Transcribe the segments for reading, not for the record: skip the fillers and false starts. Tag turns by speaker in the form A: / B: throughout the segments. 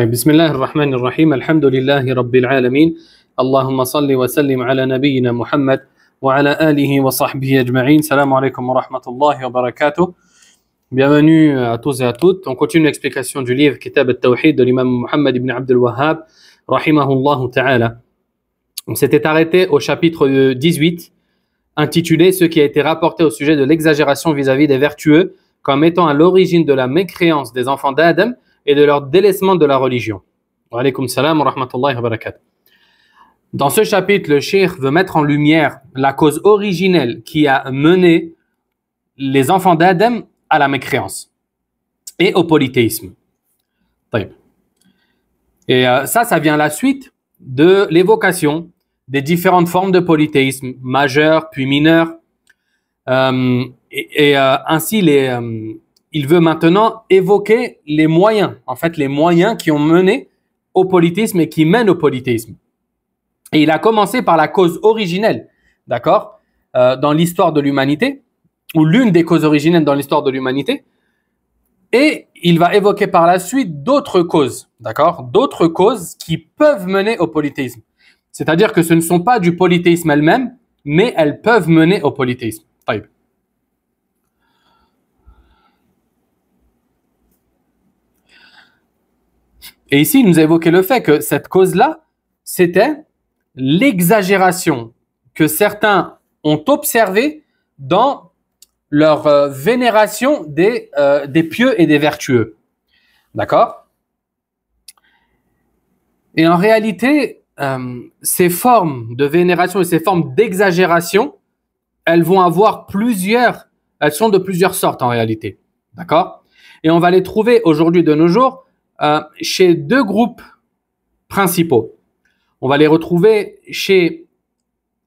A: بسم الله الرحمن الرحيم الحمد لله رب العالمين اللهم صل وسلم على نبينا محمد وعلى آله وصحبه أجمعين. Salam alaikum wa rahmatullahi wa barakatuh. Bienvenue à tous et à toutes. On continue l'explication du livre Kitab al-Tawhid de l'imam Muhammad ibn Abdul Wahhab rahimahullah ta'ala. On s'était arrêté au chapitre 18 intitulé Ce qui a été rapporté au sujet de l'exagération vis-à-vis des vertueux comme étant à l'origine de la mécréance des enfants d'Adam et de leur délaissement de la religion. Wa alaykum salam wa rahmatullahi wa barakatuh. Dans ce chapitre, le cheikh veut mettre en lumière la cause originelle qui a mené les enfants d'Adam à la mécréance et au polythéisme. Et ça vient à la suite de l'évocation des différentes formes de polythéisme, majeur puis mineur. Ainsi, il veut maintenant évoquer les moyens, en fait les moyens qui ont mené au polythéisme et qui mènent au polythéisme. Et il a commencé par la cause originelle, d'accord, dans l'histoire de l'humanité, ou l'une des causes originelles dans l'histoire de l'humanité. Et il va évoquer par la suite d'autres causes, d'accord, d'autres causes qui peuvent mener au polythéisme. C'est-à-dire que ce ne sont pas du polythéisme elles-mêmes, mais elles peuvent mener au polythéisme. Taïb. Et ici, il nous a évoqué le fait que cette cause-là, c'était l'exagération que certains ont observée dans leur vénération des pieux et des vertueux. D'accord? Et en réalité, ces formes de vénération et ces formes d'exagération, elles vont avoir elles sont de plusieurs sortes en réalité. D'accord? Et on va les trouver aujourd'hui de nos jours chez deux groupes principaux. On va les retrouver chez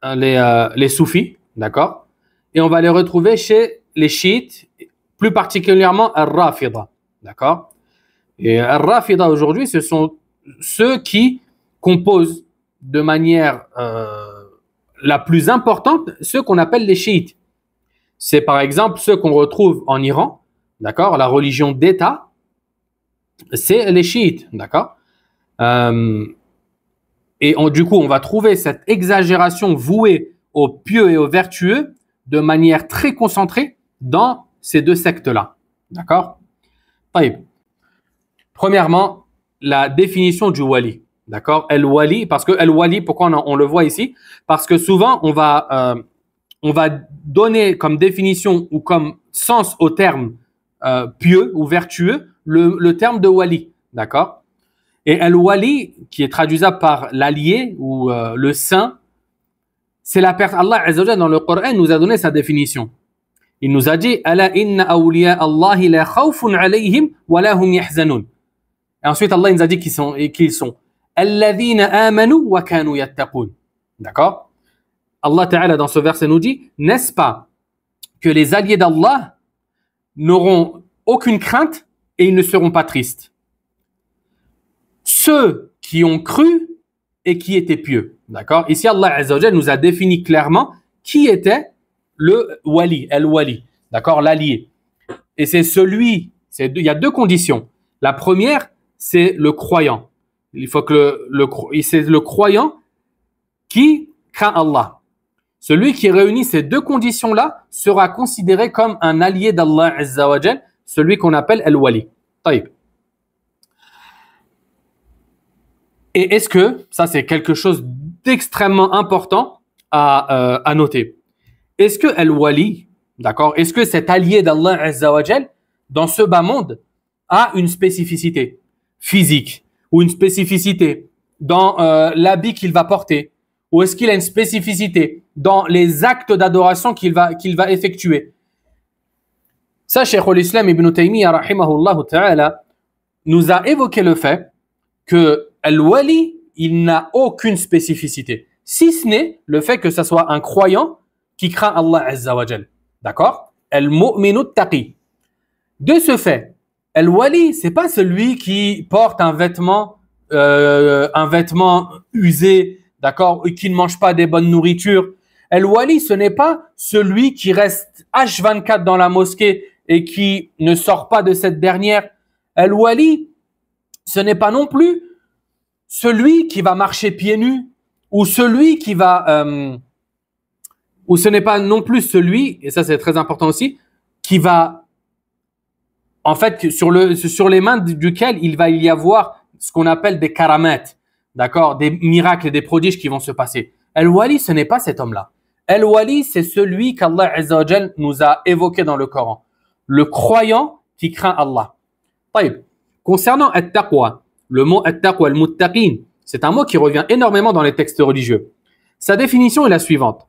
A: les soufis, d'accord, et on va les retrouver chez les chiites, plus particulièrement al-Rafida, d'accord. Et al-Rafida aujourd'hui, ce sont ceux qui composent de manière la plus importante ceux qu'on appelle les chiites. C'est par exemple ceux qu'on retrouve en Iran, d'accord, la religion d'État. C'est les chiites, d'accord. Du coup, on va trouver cette exagération vouée aux pieux et aux vertueux de manière très concentrée dans ces deux sectes-là, d'accord. Premièrement, la définition du wali, d'accord. El-wali, parce que el-wali, pourquoi on le voit ici? Parce que souvent, on va donner comme définition ou comme sens au terme pieux ou vertueux le terme de wali, d'accord. Et al-wali, qui est traduisable par l'allié ou le saint, c'est la personne. Allah Azza wa Jalla dans le Coran nous a donné sa définition. Il nous a dit ala inna awliya Allahi la khawfun alayhim wa la hum yahzanun. Et ensuite Allah nous a dit qu'ils sont alladhina amanu wa kanu yattaqun. D'accord. Allah Ta'ala dans ce verset nous dit, n'est-ce pas que les alliés d'Allah n'auront aucune crainte et ils ne seront pas tristes. Ceux qui ont cru et qui étaient pieux. D'accord? Ici, Allah Azza wa Jalla nous a défini clairement qui était le wali, el-wali. D'accord? L'allié. Et c'est il y a deux conditions. La première, c'est le croyant. Il faut que c'est le croyant qui craint Allah. Celui qui réunit ces deux conditions-là sera considéré comme un allié d'Allah Azza wa Jalla, celui qu'on appelle el-wali. Taïb. Et est-ce que, ça c'est quelque chose d'extrêmement important à noter, est-ce que el-wali, d'accord, est-ce que cet allié d'Allah Azza wa Jalla, dans ce bas monde, a une spécificité physique ou une spécificité dans l'habit qu'il va porter, ou est-ce qu'il a une spécificité dans les actes d'adoration qu'il va effectuer? Ça, Cheikh al-Islam ibn Taymiyyah rahimahullah ta'ala nous a évoqué le fait que al-wali, il n'a aucune spécificité, si ce n'est le fait que ce soit un croyant qui craint Allah Azza wa Jal. D'accord? Al-mu'minu taqi. De ce fait, al-wali, c'est pas celui qui porte un vêtement usé, d'accord, et qui ne mange pas des bonnes nourritures. Al-wali, ce n'est pas celui qui reste H24 dans la mosquée et qui ne sort pas de cette dernière. Al-wali, ce n'est pas non plus celui qui va marcher pieds nus ou celui qui va ou ce n'est pas non plus celui, et ça c'est très important aussi, qui va en fait sur les mains duquel il va y avoir ce qu'on appelle des karamat, d'accord, des miracles et des prodiges qui vont se passer. Al-Wali, ce n'est pas cet homme-là. Al-Wali, c'est celui qu'Allah Azza wa Jal nous a évoqué dans le Coran, le croyant qui craint Allah. طيب. Concernant at-taqwa, le mot at-taqwa, al-muttaqin, c'est un mot qui revient énormément dans les textes religieux. Sa définition est la suivante.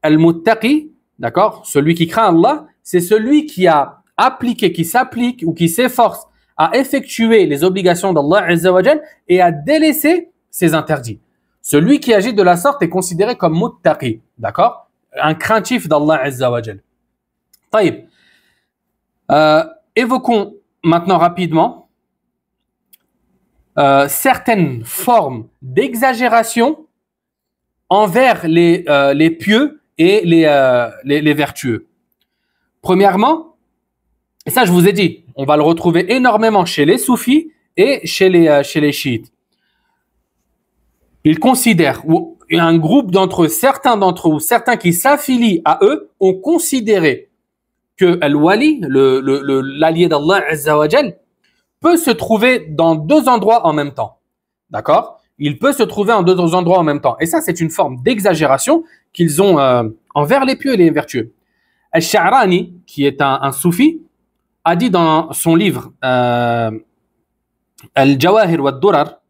A: Al-muttaqi, d'accord, celui qui craint Allah, c'est celui qui a appliqué, qui s'applique ou qui s'efforce à effectuer les obligations d'Allah Azza wa Jal et à délaisser ses interdits. Celui qui agit de la sorte est considéré comme muttaqi, d'accord, un craintif d'Allah Azza wa Jal. طيب. Évoquons maintenant rapidement certaines formes d'exagération envers les pieux et les vertueux. Premièrement, et ça je vous ai dit, on va le retrouver énormément chez les soufis et chez les chiites. Ils considèrent, ou un groupe d'entre eux, certains qui s'affilient à eux, ont considéré que Al-Wali, l'allié d'Allah Azza wa Jal, peut se trouver dans deux endroits en même temps. D'accord? Il peut se trouver en deux endroits en même temps. Et ça, c'est une forme d'exagération qu'ils ont envers les pieux et les vertueux. Al-Sha'rani, qui est un soufi, a dit dans son livre Al-Jawahir wa Durar,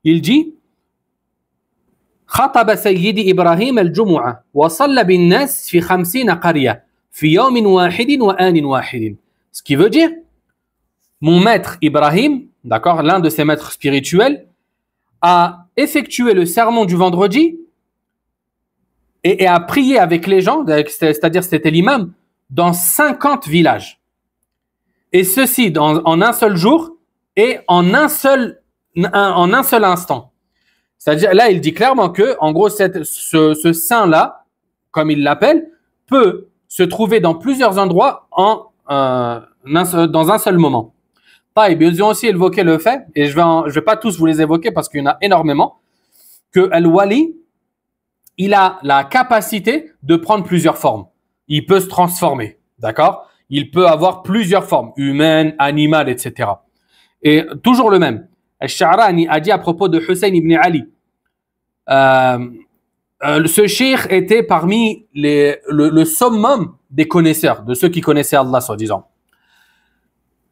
A: il dit خطب سيدي إبراهيم الجمعة وصلى بالناس في 50 قرية في يوم واحد وآن واحد. Ce qui veut dire, mon maître Ibrahim, d'accord, l'un de ses maîtres spirituels, a effectué le sermon du vendredi et a prié avec les gens, c'est-à-dire c'était l'imam, dans 50 villages. Et ceci en un seul jour et en un seul instant. C'est-à-dire, là, il dit clairement que, en gros, ce saint-là, comme il l'appelle, peut se trouver dans plusieurs endroits dans un seul moment. Ils ont aussi évoqué le fait, et je vais pas tous vous les évoquer parce qu'il y en a énormément, que Al-Wali, il a la capacité de prendre plusieurs formes. Il peut se transformer, d'accord? Il peut avoir plusieurs formes, humaines, animales, etc. Et toujours le même. Al-Sha'rani a dit à propos de Hussein ibn Ali, ce cheikh était parmi le summum des connaisseurs, de ceux qui connaissaient Allah, soi-disant.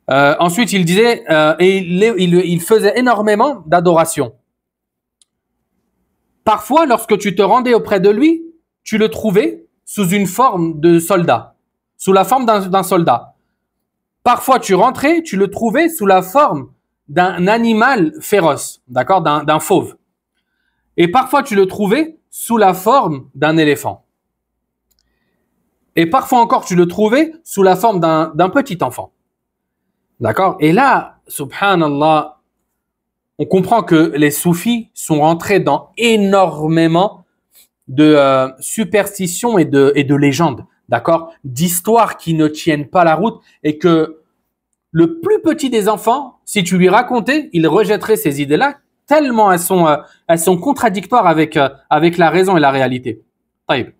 A: Ensuite, il disait, il faisait énormément d'adoration. Parfois, lorsque tu te rendais auprès de lui, tu le trouvais sous une forme de soldat, sous la forme d'un soldat. Parfois, tu rentrais, tu le trouvais sous la forme d'un animal féroce, d'accord, d'un fauve. Et parfois, tu le trouvais sous la forme d'un éléphant. Et parfois encore, tu le trouvais sous la forme d'un petit enfant. D'accord? Et là, subhanallah, on comprend que les soufis sont rentrés dans énormément de superstitions et de légendes, d'accord? D'histoires qui ne tiennent pas la route et que le plus petit des enfants, si tu lui racontais, il rejetterait ces idées-là tellement elles sont contradictoires avec la raison et la réalité. طيب.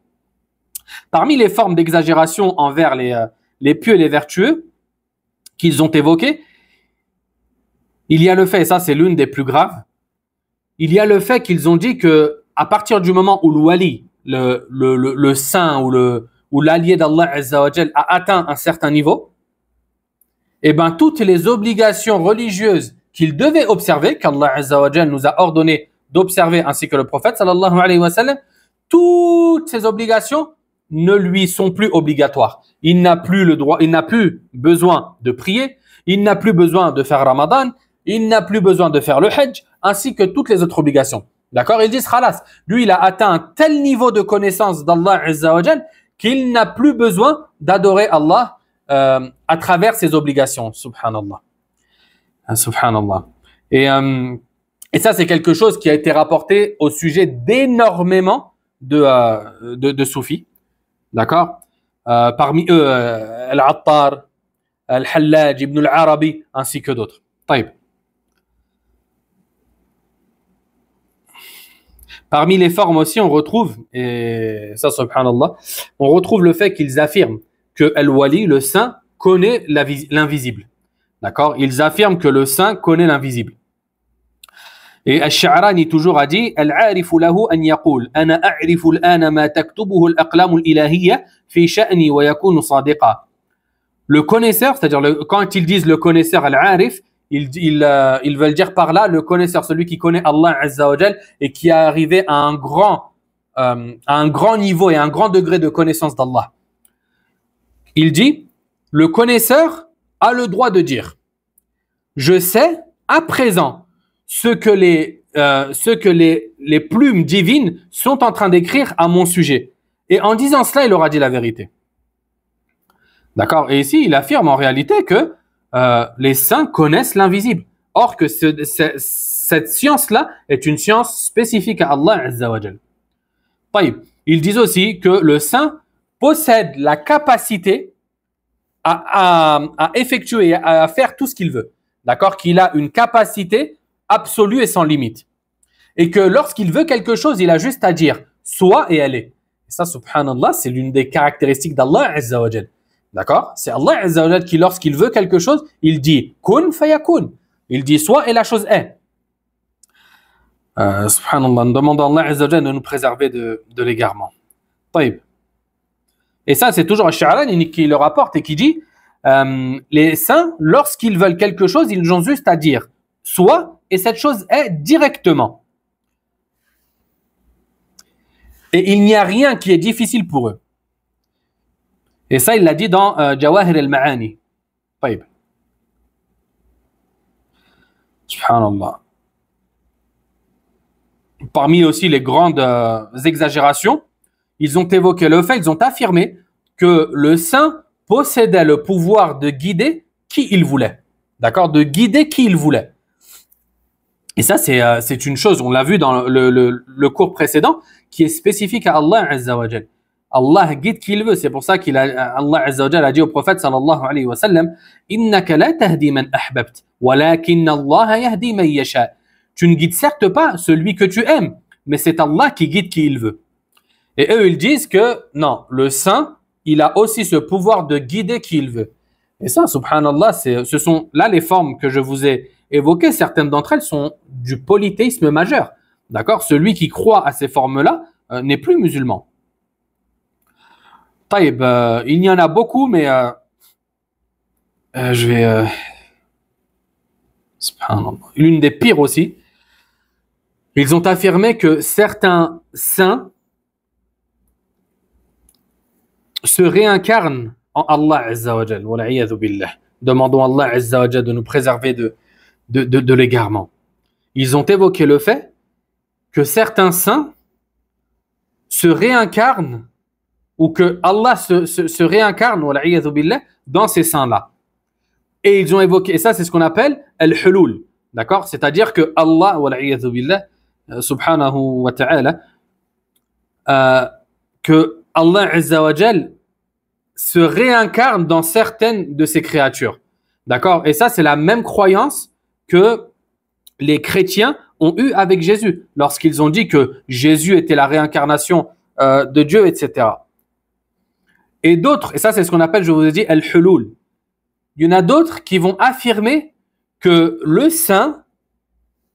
A: Parmi les formes d'exagération envers les pieux et les vertueux qu'ils ont évoquées, il y a le fait, et ça c'est l'une des plus graves, il y a le fait qu'ils ont dit que à partir du moment où le wali, le saint ou l'allié d'Allah Azza wa Jal a atteint un certain niveau, et ben toutes les obligations religieuses qu'il devait observer, qu'Allah Azza wa Jal nous a ordonné d'observer, ainsi que le prophète sallallahu alayhi wa sallam, toutes ces obligations ne lui sont plus obligatoires. Il n'a plus le droit, il n'a plus besoin de prier, il n'a plus besoin de faire Ramadan, il n'a plus besoin de faire le Hajj, ainsi que toutes les autres obligations. D'accord? Ils disent khalas. Lui, il a atteint un tel niveau de connaissance d'Allah Azza wa Jal qu'il n'a plus besoin d'adorer Allah à travers ses obligations. Subhanallah. Subhanallah. Et ça, c'est quelque chose qui a été rapporté au sujet d'énormément de soufis. D'accord? Parmi eux, Al-Attar, Al-Hallaj, Ibn al-Arabi, ainsi que d'autres. طيب. Parmi les formes aussi, on retrouve, et ça, subhanallah, on retrouve le fait qu'ils affirment que Al-Wali, le saint, connaît l'invisible. D'accord? Ils affirment que le saint connaît l'invisible. Et Al-Sha'rani toujours a dit Al-'arifu lahu an yaqul ana a'rifu al-ana ma taktubuhu al-aqlam al-ilahiyya fi sha'ni wa yakunu sadiqa. Le connaisseur, c'est-à-dire quand ils disent le connaisseur Al-'arif, ils veulent dire par là le connaisseur, celui qui connaît Allah Azza wa Jal et qui est arrivé à un grand niveau et à un grand degré de connaissance d'Allah. Il dit le connaisseur a le droit de dire je sais à présent ce que les plumes divines sont en train d'écrire à mon sujet. Et en disant cela, il aura dit la vérité. D'accord? Et ici, il affirme en réalité que les saints connaissent l'invisible. Or que cette science-là est une science spécifique à Allah Azza wa Jal. Ils disent aussi que le saint possède la capacité à effectuer, à faire tout ce qu'il veut. D'accord? Qu'il a une capacité absolue et sans limite. Et que lorsqu'il veut quelque chose, il a juste à dire soit et elle est. Et ça, subhanallah, c'est l'une des caractéristiques d'Allah Azza wa Jal. D'accord? C'est Allah Azza wa Jal qui, lorsqu'il veut quelque chose, il dit kun fayakun. Il dit soit et la chose est. Subhanallah, nous demandons à Allah Azza wa Jal de nous préserver de l'égarement. Taïb. Et ça, c'est toujours Al-Sha'rani qui le rapporte et qui dit les saints, lorsqu'ils veulent quelque chose, ils ont juste à dire soit et cette chose est directement. Et il n'y a rien qui est difficile pour eux. Et ça, il l'a dit dans Jawahir al-Ma'ani. Taïb. Subhanallah. Parmi aussi les grandes exagérations, ils ont évoqué le fait, ils ont affirmé que le saint possédait le pouvoir de guider qui il voulait. D'accord? De guider qui il voulait. Et ça, c'est une chose, on l'a vu dans le cours précédent, qui est spécifique à Allah Azza wa Jal. Allah guide qui il veut. C'est pour ça Allah Azza wa Jal a dit au prophète sallallahu alayhi wa sallam Innaka la tahdi man ahbabt, walakin Allah yahdi man yasha. Tu ne guides certes pas celui que tu aimes, mais c'est Allah qui guide qui il veut. Et eux, ils disent que non, le saint, il a aussi ce pouvoir de guider qui il veut. Et ça, subhanallah, ce sont là les formes que je vous ai évoquées. Certaines d'entre elles sont du polythéisme majeur. D'accord? Celui qui croit à ces formes-là n'est plus musulman. Taïb, il y en a beaucoup, mais je vais... subhanallah. L'une des pires aussi, ils ont affirmé que certains saints se réincarnent en Allah Azza wa Jal. Wal'iyadhu billah. Demandons à Allah Azza wa Jal de nous préserver de l'égarement. Ils ont évoqué le fait que certains saints se réincarnent ou que Allah se réincarne wal'iyadhu billah, dans ces saints-là. Et ils ont évoqué, et ça c'est ce qu'on appelle al-hulul. D'accord? C'est-à-dire que Allah wal'iyadhu billah, subhanahu wa ta'ala, que Allah Azza wa Jal se réincarne dans certaines de ses créatures. D'accord? Et ça, c'est la même croyance que les chrétiens ont eue avec Jésus, lorsqu'ils ont dit que Jésus était la réincarnation de Dieu, etc. Et d'autres, et ça, c'est ce qu'on appelle, je vous ai dit, al-hulul. Il y en a d'autres qui vont affirmer que le saint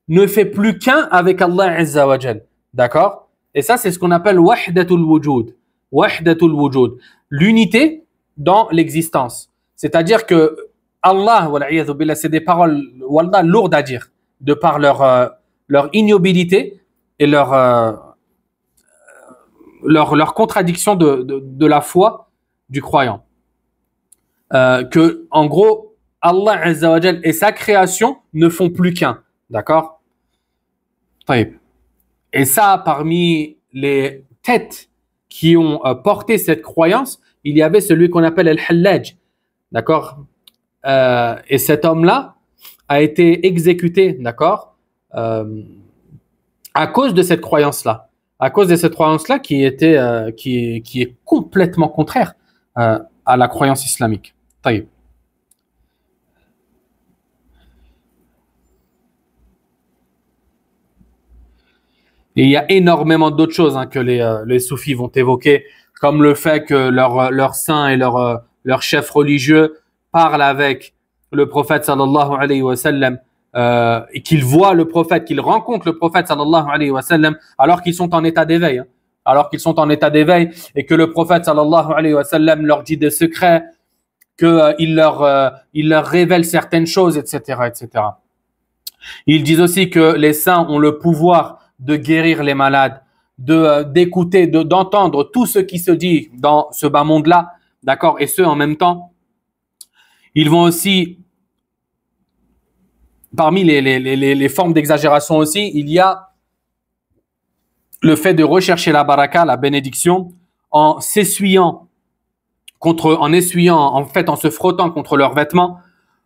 A: ne fait plus qu'un avec Allah Azza wa Jal. D'accord? Et ça, c'est ce qu'on appelle wahdatul wujud. Wahdatul wujud. L'unité dans l'existence. C'est-à-dire que Allah, wal'iyadhu billah, c'est des paroles wallah, lourdes à dire, de par leur ignobilité et leur contradiction de la foi du croyant. Que, en gros, Allah Azza wa Jal et sa création ne font plus qu'un. D'accord? Et ça, parmi les têtes qui ont porté cette croyance, il y avait celui qu'on appelle Al-Hallaj. D'accord? Et cet homme-là a été exécuté, d'accord? À cause de cette croyance-là. À cause de cette croyance-là qui est complètement contraire à la croyance islamique. Taïb. Et il y a énormément d'autres choses que les soufis vont évoquer, comme le fait que leur saint et leur chef religieux parlent avec le prophète sallallahu alayhi wa sallam, et qu'ils voient le prophète, qu'ils rencontrent le prophète sallallahu alayhi wa sallam alors qu'ils sont en état d'éveil. Alors qu'ils sont en état d'éveil et que le prophète sallallahu alayhi wa sallam leur dit des secrets, qu'il leur révèle certaines choses, etc., etc. Ils disent aussi que les saints ont le pouvoir de guérir les malades, d'écouter, d'entendre tout ce qui se dit dans ce bas monde-là, d'accord, et ce en même temps. Ils vont aussi, parmi les formes d'exagération aussi, il y a le fait de rechercher la baraka, la bénédiction, en s'essuyant en se frottant contre leurs vêtements,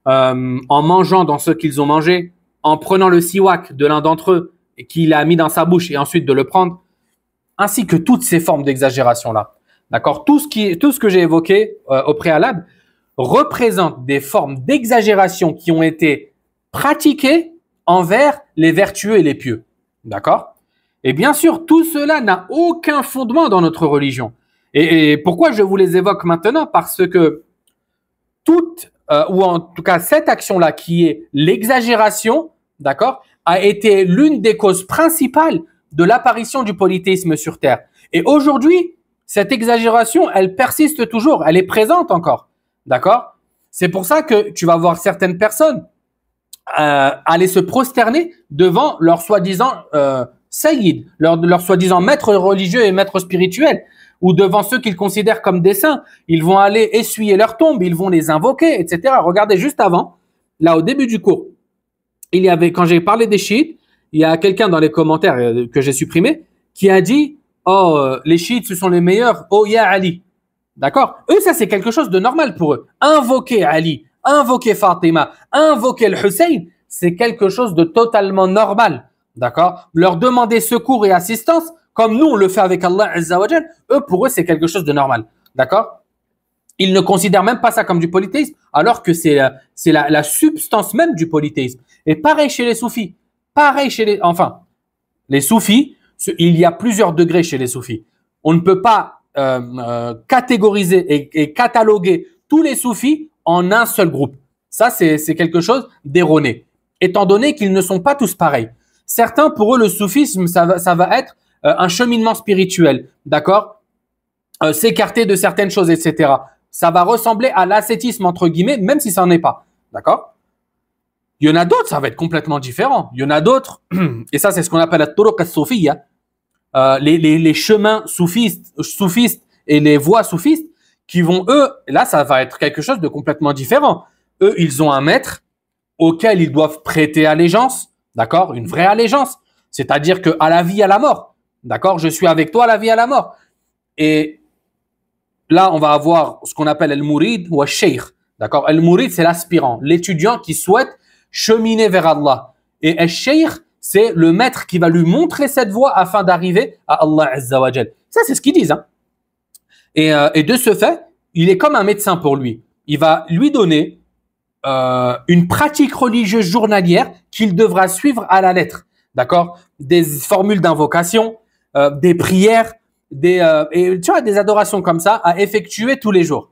A: en mangeant dans ce qu'ils ont mangé, en prenant le siwak de l'un d'entre eux et qu'il a mis dans sa bouche et ensuite de le prendre, ainsi que toutes ces formes d'exagération-là. D'accord? Tout ce que j'ai évoqué au préalable représente des formes d'exagération qui ont été pratiquées envers les vertueux et les pieux. D'accord? Et bien sûr, tout cela n'a aucun fondement dans notre religion. Et pourquoi je vous les évoque maintenant? Parce que ou en tout cas cette action-là qui est l'exagération, d'accord, a été l'une des causes principales de l'apparition du polythéisme sur Terre. Et aujourd'hui, cette exagération, elle persiste toujours, elle est présente encore, d'accord? C'est pour ça que tu vas voir certaines personnes aller se prosterner devant leur soi-disant sayyid, leur soi-disant maître religieux et maître spirituel, ou devant ceux qu'ils considèrent comme des saints. Ils vont aller essuyer leur tombe, ils vont les invoquer, etc. Regardez, juste avant, là au début du cours, il y avait, quand j'ai parlé des chiites, il y a quelqu'un dans les commentaires que j'ai supprimé qui a dit « Oh, les chiites, ce sont les meilleurs, oh, ya Ali ». D'accord? Eux, ça, c'est quelque chose de normal pour eux. Invoquer Ali, invoquer Fatima, invoquer le Hussein, c'est quelque chose de totalement normal. D'accord? Leur demander secours et assistance, comme nous, on le fait avec Allah Azza wa Jal, pour eux, c'est quelque chose de normal. D'accord? Ils ne considèrent même pas ça comme du polythéisme, alors que c'est la substance même du polythéisme. Et pareil chez les soufis. Pareil chez les soufis, il y a plusieurs degrés chez les soufis. On ne peut pas catégoriser et cataloguer tous les soufis en un seul groupe. Ça, c'est quelque chose d'erroné, étant donné qu'ils ne sont pas tous pareils. Certains, pour eux, le soufisme, ça va être un cheminement spirituel, d'accord, s'écarter de certaines choses, etc. Ça va ressembler à l'ascétisme, entre guillemets, même si ça n'en est pas, d'accord. Il y en a d'autres, ça va être complètement différent. Il y en a d'autres, et ça, c'est ce qu'on appelle la turuq as-soufiyya, les chemins soufistes et les voies soufistes qui vont, eux, là, ça va être quelque chose de complètement différent. Eux, ils ont un maître auquel ils doivent prêter allégeance, d'accord, une vraie allégeance, c'est-à-dire que à la vie, à la mort, d'accord, je suis avec toi à la vie, à la mort. Et là, on va avoir ce qu'on appelle al-mourid ou al-sheikh, d'accord. Al-mourid, c'est l'aspirant, l'étudiant qui souhaite cheminer vers Allah. Et al-sheikh, c'est le maître qui va lui montrer cette voie afin d'arriver à Allah Azza wa Jal. Ça, c'est ce qu'ils disent. Et de ce fait, il est comme un médecin pour lui. Il va lui donner une pratique religieuse journalière qu'il devra suivre à la lettre. D'accord? Des formules d'invocation, des prières, et tu vois, des adorations comme ça à effectuer tous les jours.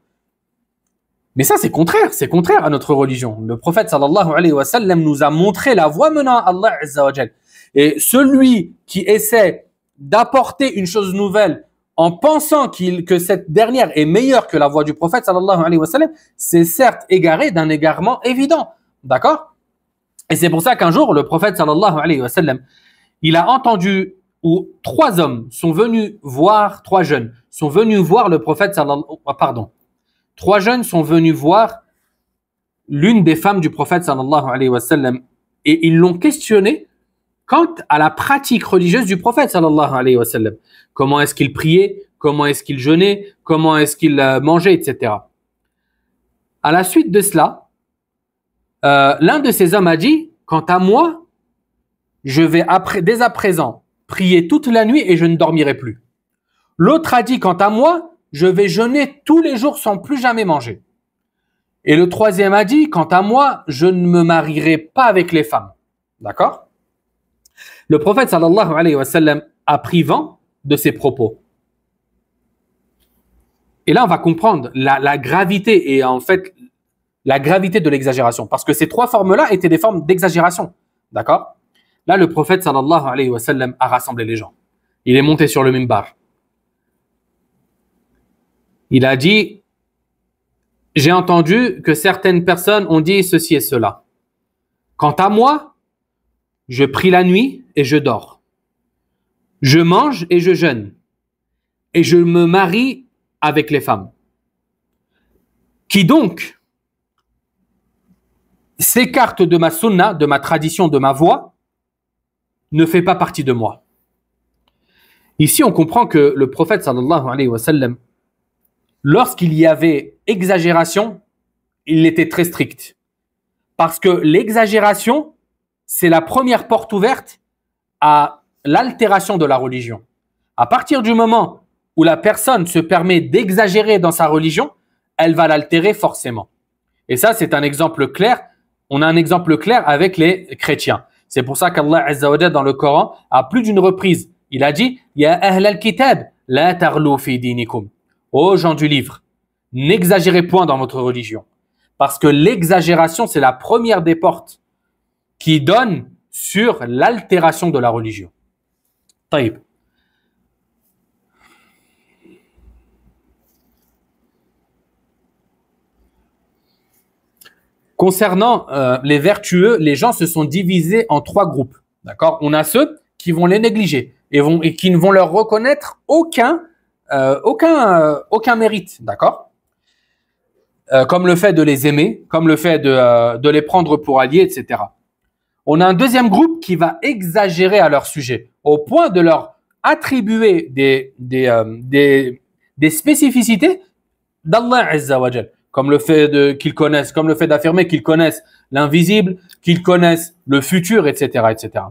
A: Mais ça, c'est contraire à notre religion. Le prophète sallallahu alayhi wa sallam nous a montré la voie menant à Allah Azza wa Jal. Et celui qui essaie d'apporter une chose nouvelle en pensant que cette dernière est meilleure que la voie du prophète sallallahu alayhi wa sallam, c'est certes égaré d'un égarement évident. D'accord? Et c'est pour ça qu'un jour, le prophète sallallahu alayhi wa sallam, il a entendu où trois jeunes sont venus voir le prophète trois jeunes sont venus voir l'une des femmes du prophète sallallahu alayhi wa sallam et ils l'ont questionné quant à la pratique religieuse du prophète sallallahu alayhi wa sallam. Comment est-ce qu'il priait, comment est-ce qu'il jeûnait, comment est-ce qu'il mangeait, etc. À la suite de cela, l'un de ces hommes a dit, quant à moi, je vais dès à présent prier toute la nuit et je ne dormirai plus. L'autre a dit, quant à moi, je vais jeûner tous les jours sans plus jamais manger. Et le troisième a dit, quant à moi, je ne me marierai pas avec les femmes. D'accord? Le prophète sallallahu alayhi wa sallam a pris vent de ces propos. Et là, on va comprendre la gravité et en fait la gravité de l'exagération. Parce que ces trois formes-là étaient des formes d'exagération. D'accord? Là, le prophète sallallahu alayhi wa sallam a rassemblé les gens. Il est monté sur le minbar. Il a dit, j'ai entendu que certaines personnes ont dit ceci et cela. Quant à moi, je prie la nuit et je dors. Je mange et je jeûne. Et je me marie avec les femmes. Qui donc s'écarte de ma sunna, de ma tradition, de ma voie, ne fait pas partie de moi. Ici, on comprend que le prophète sallallahu alayhi wa sallam, lorsqu'il y avait exagération, il était très strict. Parce que l'exagération, c'est la première porte ouverte à l'altération de la religion. À partir du moment où la personne se permet d'exagérer dans sa religion, elle va l'altérer forcément. Et ça, c'est un exemple clair. On a un exemple clair avec les chrétiens. C'est pour ça qu'Allah Azza wa Jalla dans le Coran, à plus d'une reprise, il a dit « Ya ahl al-kitab, la taghlu fi dinikum » Ô gens du livre, n'exagérez point dans votre religion. Parce que l'exagération, c'est la première des portes qui donne sur l'altération de la religion. Taïb. Concernant les vertueux, les gens se sont divisés en trois groupes. D'accord? On a ceux qui vont les négliger et qui ne vont leur reconnaître aucun mérite. D'accord? Comme le fait de les aimer, comme le fait de les prendre pour alliés, etc. On a un deuxième groupe qui va exagérer à leur sujet, au point de leur attribuer des spécificités d'Allah Azza wa Jal, comme le fait qu'ils connaissent, comme le fait d'affirmer qu'ils connaissent l'invisible, qu'ils connaissent le futur, etc., etc.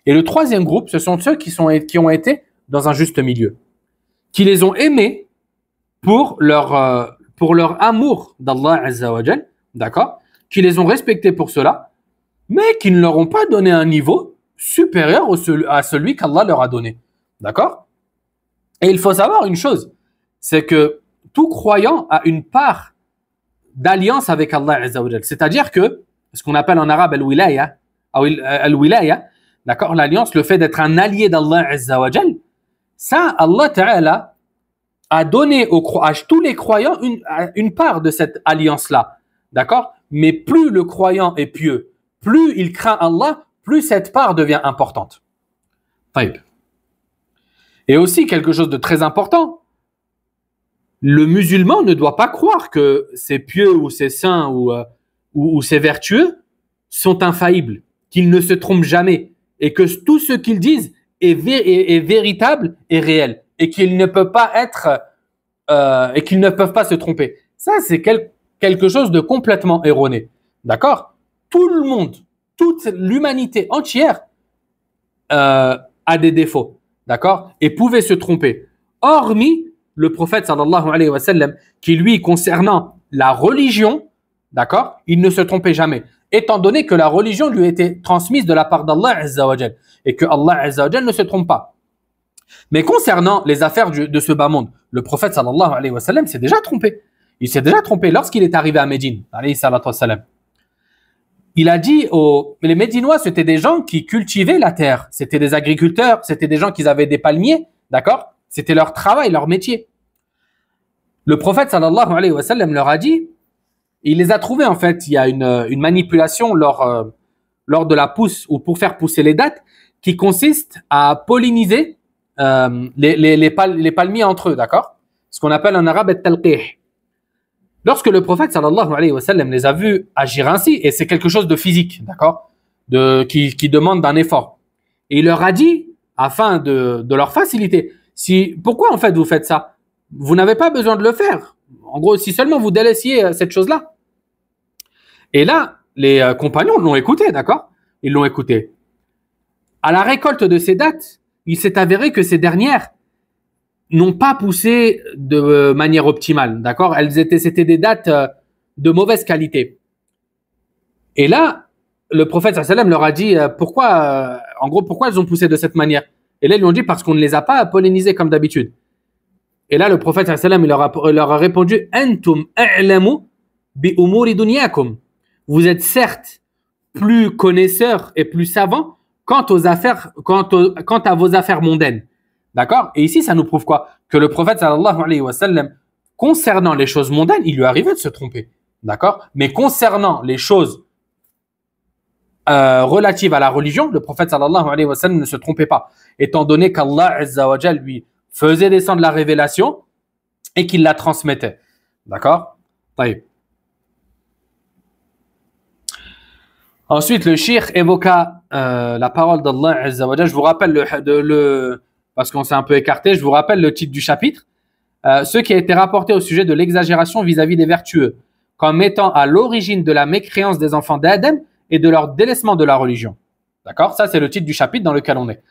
A: Et le troisième groupe, ce sont ceux qui ont été dans un juste milieu, qui les ont aimés pour leur amour d'Allah Azza wa Jal, d'accord, qui les ont respectés pour cela, mais qui ne leur ont pas donné un niveau supérieur à celui qu'Allah leur a donné. D'accord? Et il faut savoir une chose, c'est que tout croyant a une part d'alliance avec Allah Azza wa Jal. C'est-à-dire que, ce qu'on appelle en arabe al-wilaya, d'accord, l'alliance, le fait d'être un allié d'Allah Azza wa Jal, ça, Allah Ta'ala a donné à tous les croyants une part de cette alliance-là. D'accord? Mais plus le croyant est pieux, plus il craint Allah, plus cette part devient importante. Taïb. Et aussi, quelque chose de très important, le musulman ne doit pas croire que ses pieux ou ses saints ou ses vertueux sont infaillibles, qu'ils ne se trompent jamais et que tout ce qu'ils disent est véritable et réel et qu'ils ne peuvent pas se tromper. Ça, c'est quelque chose de complètement erroné. D'accord? Tout le monde, toute l'humanité entière a des défauts. D'accord? Et pouvait se tromper. Hormis le prophète sallallahu alayhi wa sallam, qui lui, concernant la religion, d'accord, il ne se trompait jamais. Étant donné que la religion lui était transmise de la part d'Allah Azza wa Jal, et que Allah Azza wa Jal ne se trompe pas. Mais concernant les affaires de ce bas monde, le prophète sallallahu alayhi wa sallam s'est déjà trompé. Il s'est déjà trompé lorsqu'il est arrivé à Médine, alayhi salatu wa sallam. Il a dit les Médinois, c'était des gens qui cultivaient la terre. C'était des agriculteurs, c'était des gens qui avaient des palmiers, d'accord? C'était leur travail, leur métier. Le prophète sallallahu alayhi wa sallam leur a dit, il les a trouvés en fait, il y a une manipulation lors de la pousse ou pour faire pousser les dattes qui consiste à polliniser les palmiers entre eux, d'accord? Ce qu'on appelle en arabe at-talqih. Lorsque le prophète sallallahu alayhi wa sallam les a vus agir ainsi, et c'est quelque chose de physique, d'accord, qui demande d'un effort, et il leur a dit, afin de leur faciliter, pourquoi en fait vous faites ça? Vous n'avez pas besoin de le faire. En gros, si seulement vous délaissiez cette chose-là. Et là, les compagnons l'ont écouté, d'accord? Ils l'ont écouté. À la récolte de ces dattes, il s'est avéré que ces dernières n'ont pas poussé de manière optimale, d'accord? C'était des dattes de mauvaise qualité. Et là, le prophète sallallahu alayhi wa sallam leur a dit pourquoi ils ont poussé de cette manière. Et là, ils lui ont dit parce qu'on ne les a pas pollinisés comme d'habitude. Et là, le prophète sallallahu alayhi wa sallam leur a répondu Antum a'lamu bi umuri dunyakum. Vous êtes certes plus connaisseurs et plus savants quant à vos affaires mondaines. D'accord? Et ici, ça nous prouve quoi? Que le prophète sallallahu alayhi wa sallam, concernant les choses mondaines, il lui arrivait de se tromper. D'accord? Mais concernant les choses relatives à la religion, le prophète sallallahu alayhi wa sallam ne se trompait pas. Étant donné qu'Allah azza wa jal lui faisait descendre la révélation et qu'il la transmettait. D'accord? Taïb. Ensuite, le cheikh évoqua la parole d'Allah azza wa jal. Je vous rappelle parce qu'on s'est un peu écarté, je vous rappelle le titre du chapitre. Ce qui a été rapporté au sujet de l'exagération vis-à-vis des vertueux, comme étant à l'origine de la mécréance des enfants d'Adam et de leur délaissement de la religion. D'accord? Ça, c'est le titre du chapitre dans lequel on est.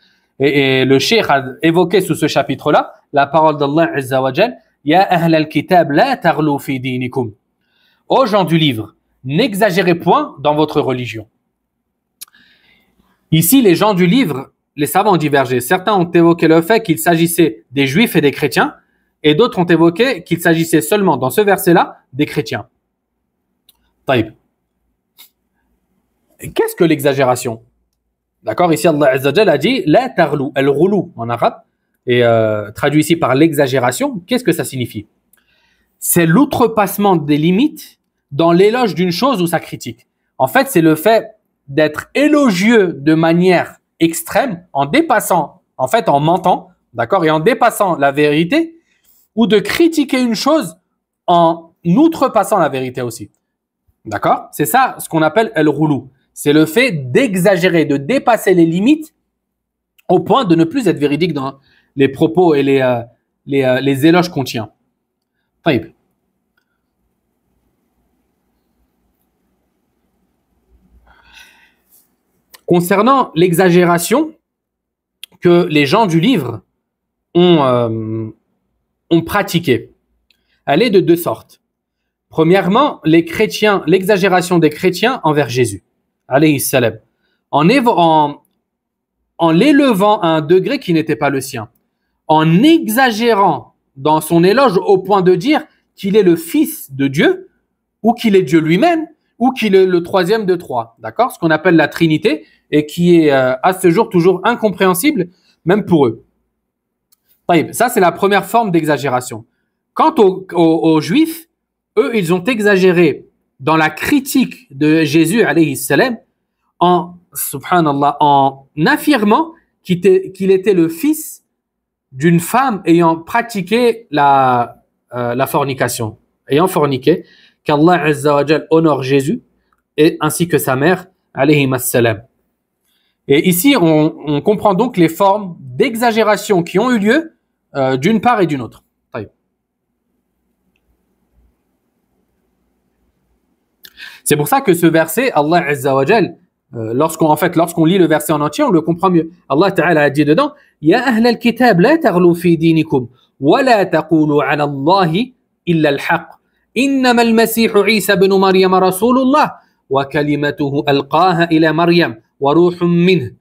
A: Et le cheikh a évoqué sous ce chapitre-là la parole d'Allah azza wa jal. Ya ahl al-kitab la taghlu fi dinikum. Ô gens du livre, n'exagérez point dans votre religion. Ici, les gens du livre, les savants ont divergé. Certains ont évoqué le fait qu'il s'agissait des juifs et des chrétiens, et d'autres ont évoqué qu'il s'agissait seulement, dans ce verset-là, des chrétiens. Taïb. Qu'est-ce que l'exagération? D'accord, ici Allah Azza wa Jalla a dit la taghlu, al-ghulu en arabe, et traduit ici par l'exagération. Qu'est-ce que ça signifie? C'est l'outrepassement des limites dans l'éloge d'une chose ou sa critique. En fait, c'est le fait d'être élogieux de manière extrême, en dépassant, en fait, en mentant, d'accord, et en dépassant la vérité, ou de critiquer une chose en outrepassant la vérité aussi. D'accord? C'est ça ce qu'on appelle al-ghulu. C'est le fait d'exagérer, de dépasser les limites au point de ne plus être véridique dans les propos et les éloges qu'on tient. Taïb. Concernant l'exagération que les gens du livre ont pratiquée, elle est de deux sortes. Premièrement, les chrétiens, l'exagération des chrétiens envers Jésus, alayhi salam, en l'élevant à un degré qui n'était pas le sien, en exagérant dans son éloge au point de dire qu'il est le fils de Dieu, ou qu'il est Dieu lui-même, ou qu'il est le troisième de trois, d'accord? Ce qu'on appelle la Trinité, et qui est à ce jour toujours incompréhensible, même pour eux. Ça, c'est la première forme d'exagération. Quant aux Juifs, eux, ils ont exagéré dans la critique de Jésus, alayhi salam, subhanallah, en affirmant qu'il était le fils d'une femme ayant pratiqué la fornication, ayant forniqué, qu'Allah azza wa jal honore Jésus ainsi que sa mère, alayhi salam. Et ici, on comprend donc les formes d'exagération qui ont eu lieu d'une part et d'une autre. C'est pour ça que ce verset, Allah Azza wa Jal, lorsqu'on lit le verset en entier, on le comprend mieux. Allah Ta'ala a dit dedans, Ya ahl al-kitab la taghlu fi dinikum wa la taqulu ala Allahi illa al-haq. Innama al-masih Isa ibn Maryam rasulullah wa kalimatuhu alqaha ila Maryam wa ruhum minh.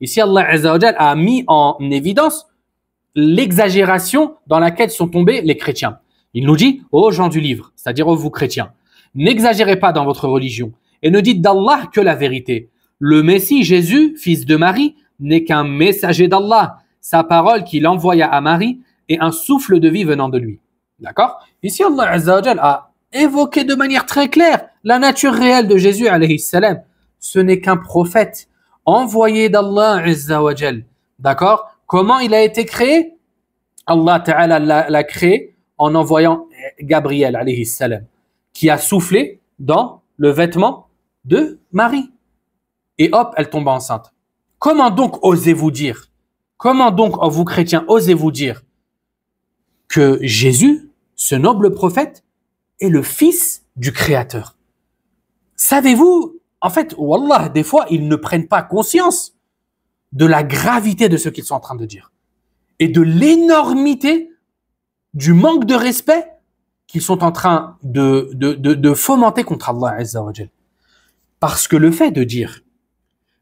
A: Ici, Allah Azza wa Jal a mis en évidence l'exagération dans laquelle sont tombés les chrétiens. Il nous dit, ô gens du livre, c'est-à-dire vous chrétiens, n'exagérez pas dans votre religion et ne dites d'Allah que la vérité. Le Messie, Jésus, fils de Marie, n'est qu'un messager d'Allah. Sa parole qu'il envoya à Marie est un souffle de vie venant de lui. D'accord? Ici, Allah Azza wa Jal a évoqué de manière très claire la nature réelle de Jésus, alayhi salam. Ce n'est qu'un prophète envoyé d'Allah Azza wa Jal. D'accord? Comment il a été créé? Allah Ta'ala l'a créé en envoyant Gabriel, alayhi salam, qui a soufflé dans le vêtement de Marie. Et hop, elle tombe enceinte. Comment donc osez-vous dire, comment donc, vous chrétiens, osez-vous dire que Jésus, ce noble prophète, est le fils du Créateur? Savez-vous, en fait, wallah, des fois, ils ne prennent pas conscience de la gravité de ce qu'ils sont en train de dire et de l'énormité du manque de respect qu'ils sont en train de fomenter contre Allah Azza wa Jal. Parce que le fait de dire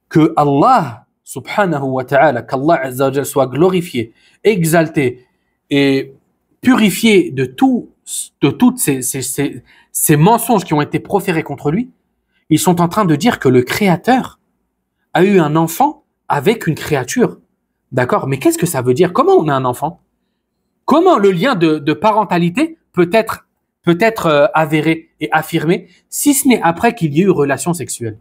A: que Allah subhanahu wa ta'ala, qu'Allah azza wa jal soit glorifié, exalté et purifié de toutes ces mensonges qui ont été proférés contre lui, ils sont en train de dire que le Créateur a eu un enfant avec une créature. D'accord? Mais qu'est-ce que ça veut dire? Comment on a un enfant? Comment le lien de parentalité peut être avéré et affirmé si ce n'est après qu'il y ait eu relation sexuelle?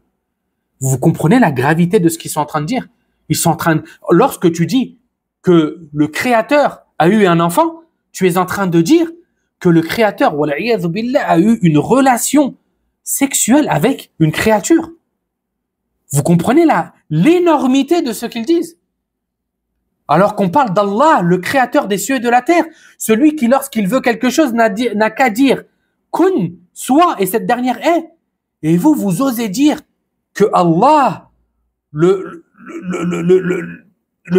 A: Vous comprenez la gravité de ce qu'ils sont en train de dire? Ils sont en train de... Lorsque tu dis que le Créateur a eu un enfant, tu es en train de dire que le Créateur, wal'iyadhu billah, a eu une relation sexuelle avec une créature. Vous comprenez l'énormité de ce qu'ils disent? Alors qu'on parle d'Allah, le Créateur des cieux et de la terre, celui qui, lorsqu'il veut quelque chose, n'a qu'à dire « kun », soit, et cette dernière est. Et vous osez dire que Allah, le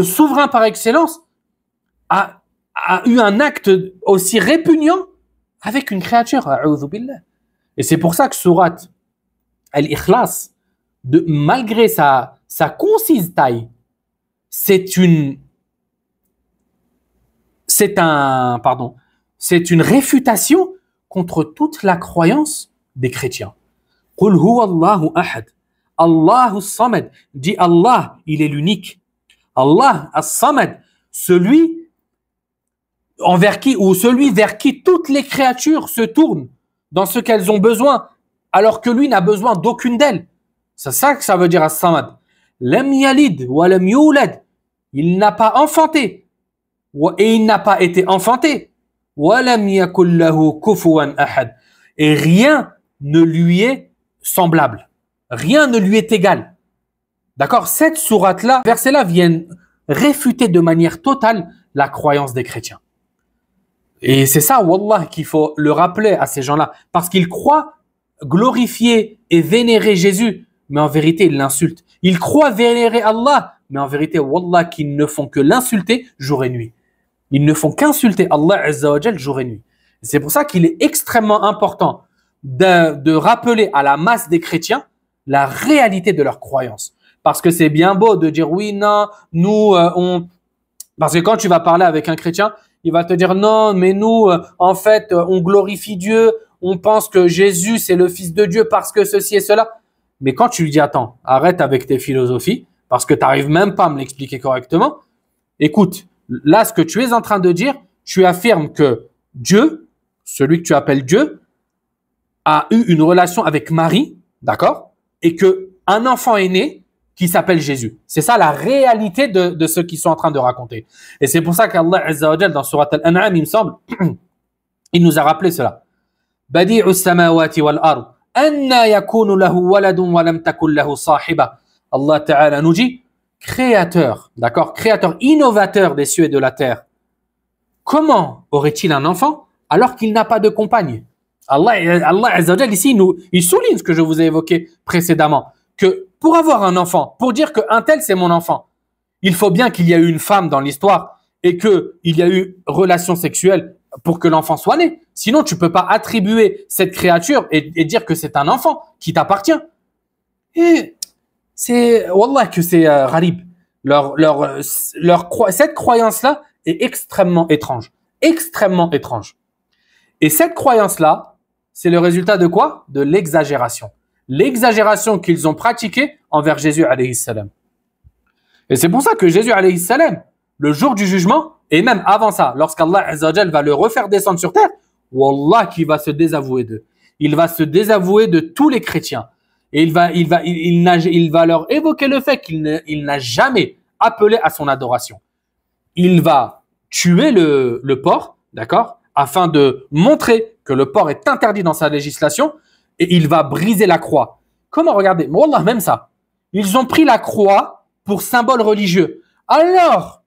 A: souverain par excellence, a eu un acte aussi répugnant avec une créature. A'udhu billah. Et c'est pour ça que sourate Al-Ikhlas, malgré sa concise taille, c'est une réfutation contre toute la croyance des chrétiens. Qul huwa Allahu ahad. Allahu samad. Dit Allah, il est l'unique. Allah as-samad, celui vers qui toutes les créatures se tournent dans ce qu'elles ont besoin, alors que lui n'a besoin d'aucune d'elles. C'est ça que ça veut dire as-samad. Lam yalid wa lam yulad. Il n'a pas enfanté et il n'a pas été enfanté. Wa lam yakul lahu kufuwan ahad. Et rien ne lui est semblable. Rien ne lui est égal. D'accord? Cette sourate-là, versets-là viennent réfuter de manière totale la croyance des chrétiens. Et c'est ça, wallah, qu'il faut le rappeler à ces gens-là. Parce qu'ils croient glorifier et vénérer Jésus, mais en vérité, ils l'insultent. Ils croient vénérer Allah, mais en vérité, wallah, qu'ils ne font que l'insulter jour et nuit. Ils ne font qu'insulter Allah Azza wa Jal jour et nuit. C'est pour ça qu'il est extrêmement important de rappeler à la masse des chrétiens la réalité de leur croyance. Parce que c'est bien beau de dire oui, non, nous, parce que quand tu vas parler avec un chrétien, il va te dire non, mais nous, en fait, on glorifie Dieu, on pense que Jésus, c'est le Fils de Dieu parce que ceci et cela. Mais quand tu lui dis, attends, arrête avec tes philosophies, parce que tu n'arrives même pas à me l'expliquer correctement, écoute, là, ce que tu es en train de dire, tu affirmes que Dieu, celui que tu appelles Dieu, a eu une relation avec Marie, d'accord? Et que un enfant est né qui s'appelle Jésus. C'est ça la réalité de ce qu'ils sont en train de raconter. Et c'est pour ça qu'Allah Azza wa Jal, dans Surat Al-An'am, il me semble, il nous a rappelé cela. Badi'u samawati wal ard, anna yakunu lahu waladun wa lam takun lahu sahiba. Allah Ta'ala nous dit, créateur, d'accord, créateur, innovateur des cieux et de la terre. Comment aurait-il un enfant alors qu'il n'a pas de compagne? Allah Azza wa Jal, ici, il souligne ce que je vous ai évoqué précédemment, que pour avoir un enfant, pour dire qu'un tel c'est mon enfant, il faut bien qu'il y ait eu une femme dans l'histoire et qu'il y a eu relation sexuelle pour que l'enfant soit né. Sinon, tu peux pas attribuer cette créature et dire que c'est un enfant qui t'appartient. Et c'est, wallah, que c'est gharib. Cette croyance-là est extrêmement étrange. Extrêmement étrange. Et cette croyance-là, c'est le résultat de quoi? De l'exagération. L'exagération qu'ils ont pratiquée envers Jésus alayhi salam. Et c'est pour ça que Jésus alayhi salam, le jour du jugement, et même avant ça, lorsqu'Allah Azza wa Jal va le refaire descendre sur terre, wallah qu'il va se désavouer d'eux. Il va se désavouer de tous les chrétiens. Et il va leur évoquer le fait qu'il n'a jamais appelé à son adoration. Il va tuer le porc, d'accord, afin de montrer que le porc est interdit dans sa législation, et il va briser la croix. Comment? Regardez, wallah, même ça. Ils ont pris la croix pour symbole religieux, alors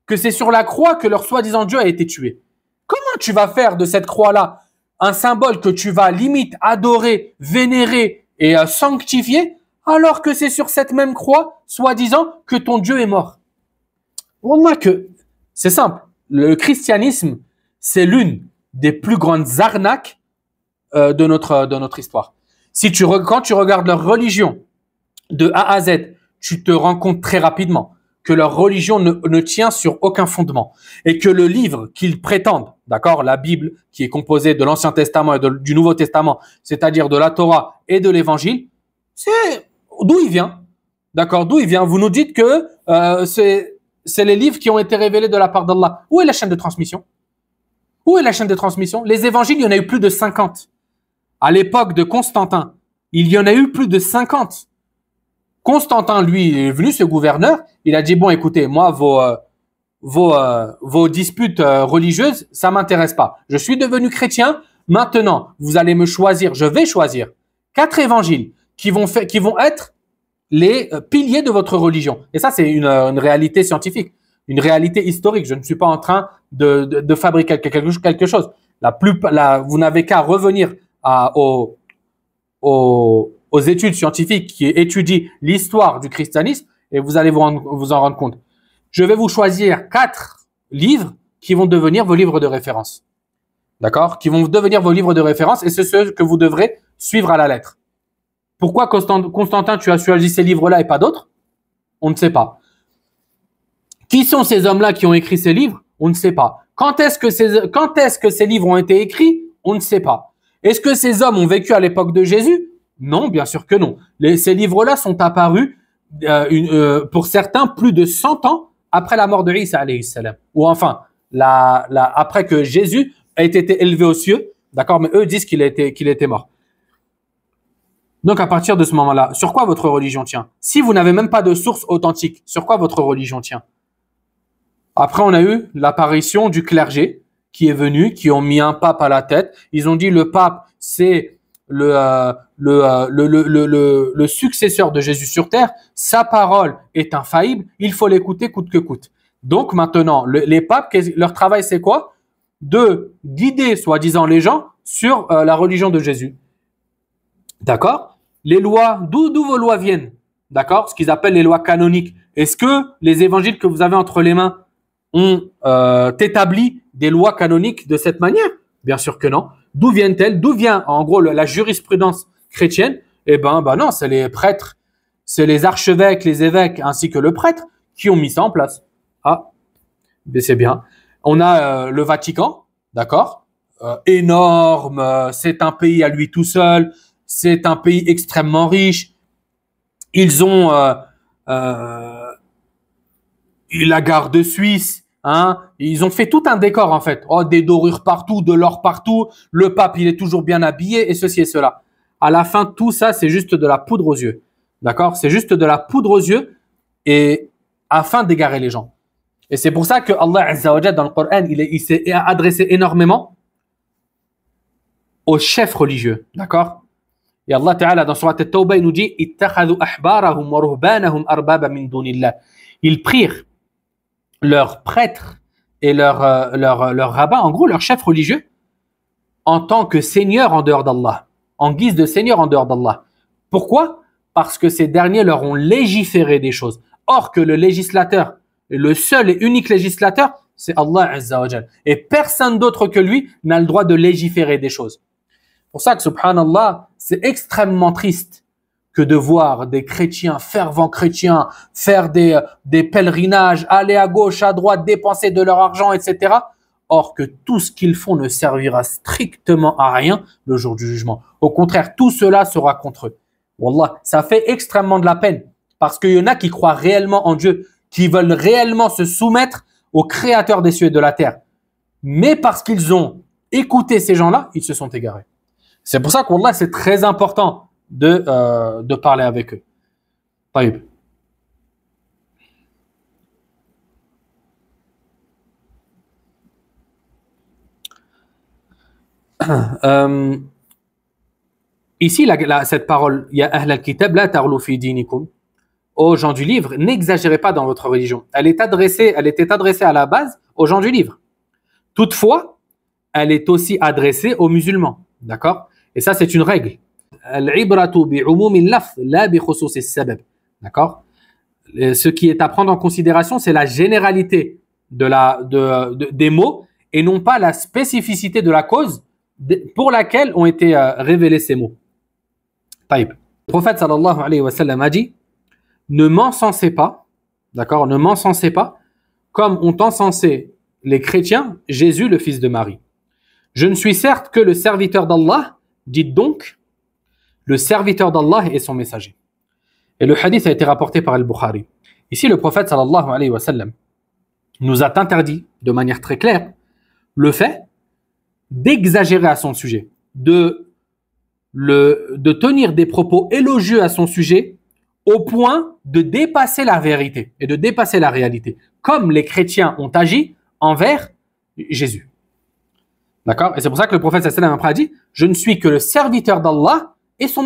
A: que c'est sur la croix que leur soi-disant Dieu a été tué. Comment tu vas faire de cette croix-là un symbole que tu vas limite adorer, vénérer et sanctifier, alors que c'est sur cette même croix, soi-disant, que ton Dieu est mort? Wallah que c'est simple. Le christianisme, c'est l'une des plus grandes arnaques de notre histoire. Quand tu regardes leur religion de A à Z, tu te rends compte très rapidement que leur religion ne tient sur aucun fondement et que le livre qu'ils prétendent, d'accord, la Bible qui est composée de l'Ancien Testament et du Nouveau Testament, c'est-à-dire de la Torah et de l'Évangile, c'est d'où il vient, d'accord, d'où il vient. Vous nous dites que c'est les livres qui ont été révélés de la part d'Allah. Où est la chaîne de transmission? Où est la chaîne de transmission? Les évangiles, il y en a eu plus de 50. À l'époque de Constantin, il y en a eu plus de 50. Constantin, lui, est venu, ce gouverneur, il a dit, bon, écoutez, moi, vos disputes religieuses, ça m'intéresse pas. Je suis devenu chrétien, maintenant, vous allez me choisir, je vais choisir 4 évangiles qui vont être les piliers de votre religion. Et ça, c'est une réalité scientifique, une réalité historique. Je ne suis pas en train de fabriquer quelque chose. Vous n'avez qu'à revenir aux études scientifiques qui étudient l'histoire du christianisme et vous allez vous en rendre compte. Je vais vous choisir 4 livres qui vont devenir vos livres de référence. D'accord? Qui vont devenir vos livres de référence et c'est ceux que vous devrez suivre à la lettre. Pourquoi, Constantin, tu as choisi ces livres-là et pas d'autres? On ne sait pas. Qui sont ces hommes-là qui ont écrit ces livres? On ne sait pas. Quand est-ce que ces livres ont été écrits? On ne sait pas. Est-ce que ces hommes ont vécu à l'époque de Jésus? Non, bien sûr que non. Ces livres-là sont apparus, pour certains, plus de 100 ans après la mort de Isa alayhi salam. Ou enfin, après que Jésus ait été élevé aux cieux, d'accord, mais eux disent qu'il était mort. Donc à partir de ce moment-là, sur quoi votre religion tient? Si vous n'avez même pas de source authentique, sur quoi votre religion tient? Après, on a eu l'apparition du clergé qui est venu, qui ont mis un pape à la tête. Ils ont dit le pape, c'est le successeur de Jésus sur terre. Sa parole est infaillible. Il faut l'écouter coûte que coûte. Donc maintenant, les papes, leur travail, c'est quoi? De guider, soi-disant, les gens sur la religion de Jésus. D'accord? Les lois, d'où vos lois viennent? D'accord? Ce qu'ils appellent les lois canoniques. Est-ce que les évangiles que vous avez entre les mains ont établi des lois canoniques de cette manière? Bien sûr que non. D'où viennent-elles? D'où vient, en gros, la jurisprudence chrétienne? Eh ben non, c'est les prêtres, c'est les archevêques, les évêques, ainsi que le prêtre qui ont mis ça en place. Ah, mais c'est bien. On a le Vatican, d'accord? Énorme, c'est un pays à lui tout seul, c'est un pays extrêmement riche. Ils ont la garde suisse, hein, ils ont fait tout un décor en fait. Oh, des dorures partout, de l'or partout. Le pape, il est toujours bien habillé et ceci et cela. À la fin, tout ça, c'est juste de la poudre aux yeux. D'accord? C'est juste de la poudre aux yeux et afin d'égarer les gens. Et c'est pour ça que Allah Azza wa Jalla dans le Coran, il s'est adressé énormément aux chefs religieux. D'accord? Et Allah Ta'ala dans Surat At-Tawbah, il nous dit ittakhadhu ahbarahum wa ruhbanahum arbaba min dunillah. Ils prirent leurs prêtres et leurs rabbins, en gros leurs chefs religieux, en tant que seigneurs en dehors d'Allah, en guise de seigneurs en dehors d'Allah. Pourquoi? Parce que ces derniers leur ont légiféré des choses. Or que le législateur, le seul et unique législateur, c'est Allah Azza wa Jal. Et personne d'autre que lui n'a le droit de légiférer des choses. C'est pour ça que, subhanallah, c'est extrêmement triste que de voir des chrétiens, fervents chrétiens, faire des pèlerinages, aller à gauche, à droite, dépenser de leur argent, etc. Or que tout ce qu'ils font ne servira strictement à rien le jour du jugement. Au contraire, tout cela sera contre eux. Wallah, ça fait extrêmement de la peine parce qu'il y en a qui croient réellement en Dieu, qui veulent réellement se soumettre au Créateur des cieux et de la terre. Mais parce qu'ils ont écouté ces gens-là, ils se sont égarés. C'est pour ça qu'Allah, c'est très important de parler avec eux. Taïb. Ici, cette parole, ya ahl al-kitab, la taghlu fi dinikum, aux gens du livre, n'exagérez pas dans votre religion. Elle était adressée à la base aux gens du livre. Toutefois, elle est aussi adressée aux musulmans. D'accord? Et ça, c'est une règle. D'accord? Ce qui est à prendre en considération, c'est la généralité des mots et non pas la spécificité de la cause pour laquelle ont été révélés ces mots. Taïb. Le prophète sallallahu alayhi wa sallam a dit, ne m'encensez pas, d'accord, ne m'encensez pas comme ont encensé les chrétiens Jésus le fils de Marie. Je ne suis certes que le serviteur d'Allah, dites donc, le serviteur d'Allah et son messager. Et le hadith a été rapporté par Al-Bukhari. Ici, le prophète sallallahu alayhi wa sallam nous a interdit de manière très claire le fait d'exagérer à son sujet, de tenir des propos élogieux à son sujet au point de dépasser la vérité et de dépasser la réalité, comme les chrétiens ont agi envers Jésus. D'accord? Et c'est pour ça que le prophète sallallahu alayhi wa sallam a dit, je ne suis que le serviteur d'Allah et son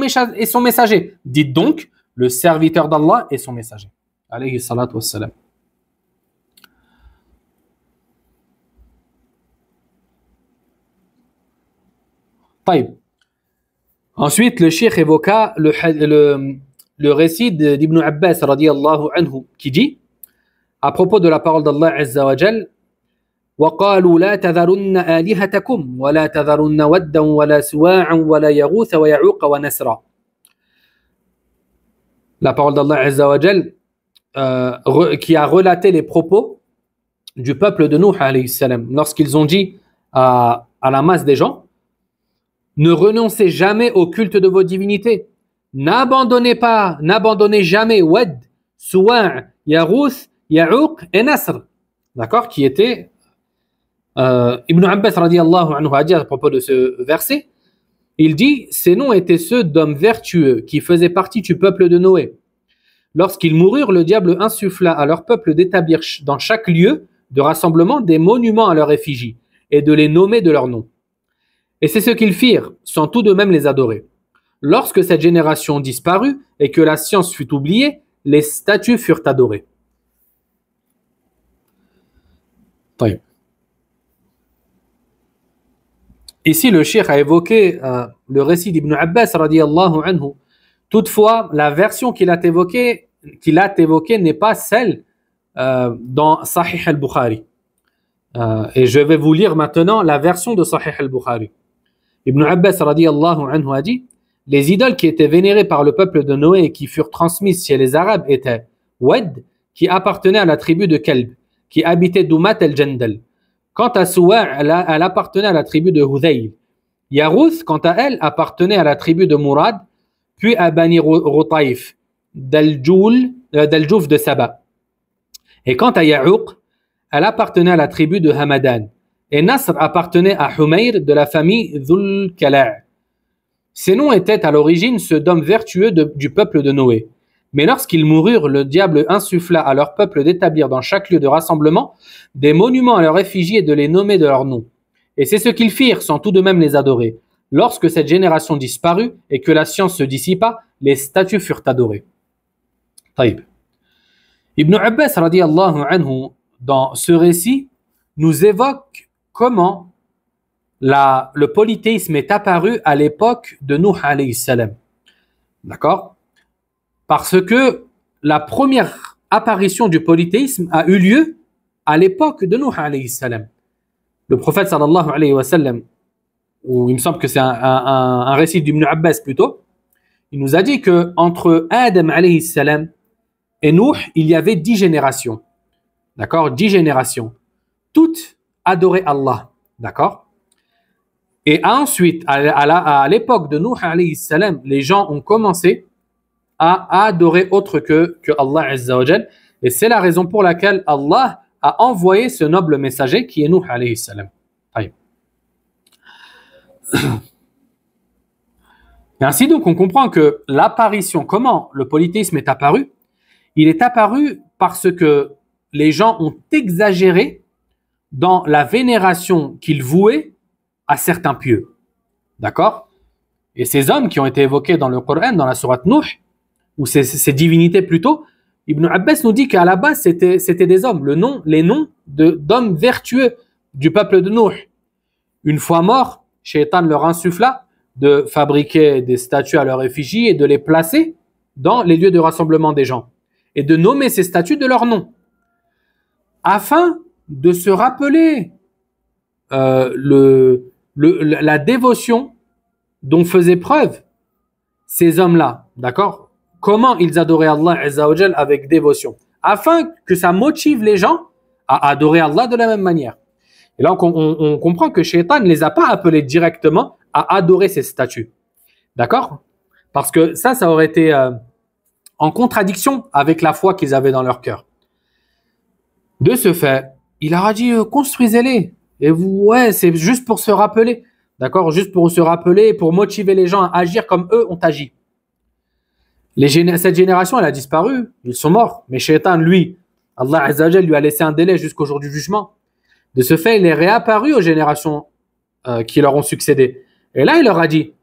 A: messager. Dites donc, le serviteur d'Allah et son messager. Alayhi salatu wassalam. Taïb. Ensuite, le cheikh évoqua le récit d'Ibn Abbas radiyallahu anhu qui dit, à propos de la parole d'Allah azza wa jal, وقالوا لا تذرن آلهتكم ولا تذرن ودا ولا سواعا ولا يغوث ويعوق ونسرا. La parole d'Allah azza wa jal qui a relaté les propos du peuple de Nuh alayhi salam lorsqu'ils ont dit à la masse des gens, ne renoncez jamais au culte de vos divinités, n'abandonnez jamais Wad, Suwa', Yarouth, Ya'uq et Nasr, d'accord, qui était Ibn Abbas radiyallahu anhu a dit à propos de ce verset, il dit, ces noms étaient ceux d'hommes vertueux qui faisaient partie du peuple de Noé. Lorsqu'ils moururent, le diable insuffla à leur peuple d'établir dans chaque lieu de rassemblement des monuments à leur effigie et de les nommer de leur nom. Et c'est ce qu'ils firent, sans tout de même les adorer. Lorsque cette génération disparut et que la science fut oubliée, les statues furent adorées. Oui. Ici, le cheikh a évoqué le récit d'Ibn Abbas radiyallahu anhu. Toutefois, la version qu'il a évoquée n'est pas celle dans Sahih al-Bukhari. Et je vais vous lire maintenant la version de Sahih al-Bukhari. Ibn Abbas radiyallahu anhu a dit, les idoles qui étaient vénérées par le peuple de Noé et qui furent transmises chez les Arabes étaient Wad, qui appartenait à la tribu de Kalb, qui habitait Doumat el-Jandal. Quant à Suwa', elle appartenait à la tribu de Hudayl. Yarouth, quant à elle, appartenait à la tribu de Murad, puis à Bani Rutaif, d'Al-Jouf de Saba. Et quant à Ya'uq, elle appartenait à la tribu de Hamadan. Et Nasr appartenait à Humayr de la famille Dhul Kala'. Ces noms étaient à l'origine ceux d'hommes vertueux du peuple de Noé. Mais lorsqu'ils moururent, le diable insuffla à leur peuple d'établir dans chaque lieu de rassemblement des monuments à leur effigie et de les nommer de leur nom. Et c'est ce qu'ils firent sans tout de même les adorer. Lorsque cette génération disparut et que la science se dissipa, les statues furent adorées. Taïb. Ibn Abbas radiyallahu anhu, dans ce récit, nous évoque comment le polythéisme est apparu à l'époque de Nuh alayhi salam. D'accord? Parce que la première apparition du polythéisme a eu lieu à l'époque de Nuh alayhi salam. Le prophète sallallahu alayhi wa sallam, ou il me semble que c'est un récit d'Ibn Abbas plutôt, il nous a dit que entre Adam alayhi salam et Nuh, il y avait 10 générations. D'accord? 10 générations. Toutes adoraient Allah. D'accord? Et ensuite, à l'époque de Nuh alayhi salam, les gens ont commencé à adorer autre que Allah azza wa jal. Et c'est la raison pour laquelle Allah a envoyé ce noble messager qui est Nuh alayhi salam. Et ainsi donc, on comprend que l'apparition, comment le polythéisme est apparu, il est apparu parce que les gens ont exagéré dans la vénération qu'ils vouaient à certains pieux. D'accord? Et ces hommes qui ont été évoqués dans le Coran, dans la sourate Nuh, ou ces divinités plutôt, Ibn Abbas nous dit qu'à la base, c'était des hommes, les noms d'hommes vertueux du peuple de Nuh. Une fois morts, Shaitan leur insuffla de fabriquer des statues à leur effigie et de les placer dans les lieux de rassemblement des gens et de nommer ces statues de leur nom afin de se rappeler la dévotion dont faisaient preuve ces hommes-là, d'accord, comment ils adoraient Allah Azza wa Jal avec dévotion, afin que ça motive les gens à adorer Allah de la même manière. Et là, on comprend que Shaitan ne les a pas appelés directement à adorer ces statues. D'accord? Parce que ça aurait été en contradiction avec la foi qu'ils avaient dans leur cœur. De ce fait, il leur a dit construisez-les. Et vous, ouais, c'est juste pour se rappeler. D'accord? Juste pour se rappeler, pour motiver les gens à agir comme eux ont agi. Cette génération, elle a disparu. Ils sont morts. Mais Shaitan, lui, Allah Azza wa Jal lui a laissé un délai jusqu'au jour du jugement. De ce fait, il est réapparu aux générations qui leur ont succédé. Et là, il leur a dit,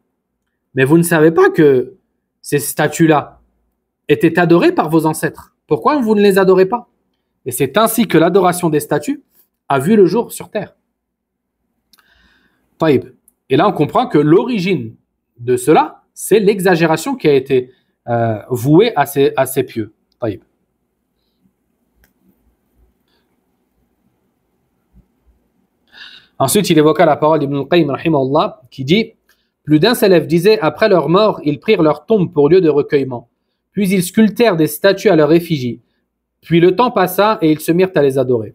A: mais vous ne savez pas que ces statues-là étaient adorées par vos ancêtres. Pourquoi vous ne les adorez pas? Et c'est ainsi que l'adoration des statues a vu le jour sur terre. Taïb. Et là, on comprend que l'origine de cela, c'est l'exagération qui a été vouée à ces pieux. Taïb. Ensuite, il évoqua la parole d'Ibn al-Qayyim rahimahullah, qui dit « Plus d'un s'élève disait, après leur mort, ils prirent leur tombe pour lieu de recueillement. Puis ils sculptèrent des statues à leur effigie. Puis le temps passa et ils se mirent à les adorer. »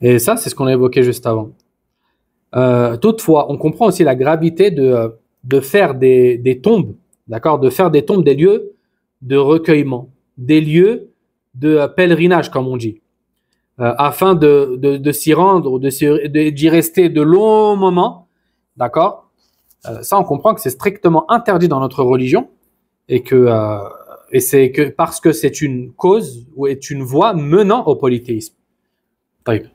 A: Et ça, c'est ce qu'on a évoqué juste avant. Toutefois, on comprend aussi la gravité de faire des tombes, d'accord, de faire des tombes des lieux de recueillement, des lieux de pèlerinage, comme on dit. Afin de s'y rendre, d'y rester de longs moments, d'accord. Ça, on comprend que c'est strictement interdit dans notre religion et c'est que parce que c'est une cause ou est une voie menant au polythéisme. Taïb.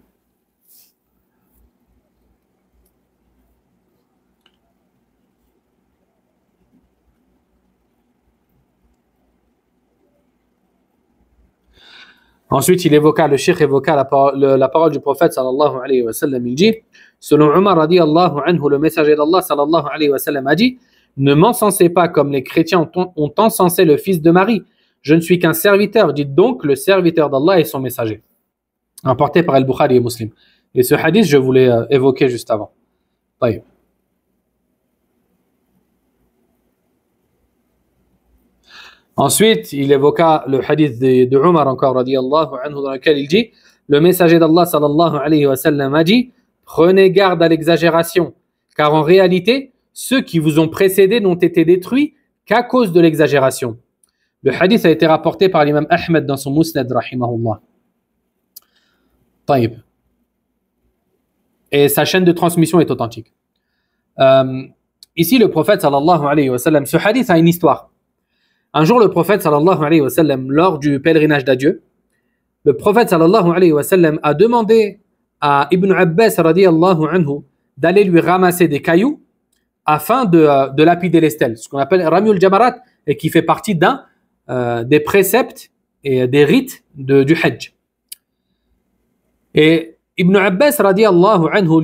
A: Ensuite, le cheikh évoqua la parole du prophète sallallahu alayhi wa sallam. Il dit, selon Umar radiyallahu anhu, le messager d'Allah sallallahu alayhi wa sallam a dit, ne m'encensez pas comme les chrétiens ont encensé le fils de Marie. Je ne suis qu'un serviteur, dites donc le serviteur d'Allah et son messager. Rapporté par Al-Bukhari et Muslim. Et ce hadith, je voulais évoquer juste avant. Taïb. Ensuite, il évoqua le hadith de Umar encore, radiyallahu anhu, dans lequel il dit, le messager d'Allah sallallahu alayhi wa sallam a dit, prenez garde à l'exagération, car en réalité, ceux qui vous ont précédés n'ont été détruits qu'à cause de l'exagération. Le hadith a été rapporté par l'imam Ahmed dans son Musnad, rahimahullah. Taïb. Et sa chaîne de transmission est authentique. Ici, le prophète sallallahu alayhi wa sallam, ce hadith a une histoire. Un jour, le prophète sallallahu alayhi wa sallam, lors du pèlerinage d'adieu, le prophète sallallahu alayhi wa sallam a demandé à Ibn Abbas radiyallahu anhu d'aller lui ramasser des cailloux afin de lapider les stèles, ce qu'on appelle Ramyul Jamarat, et qui fait partie des préceptes et des rites du Hajj. Et Ibn Abbas radiyallahu anhu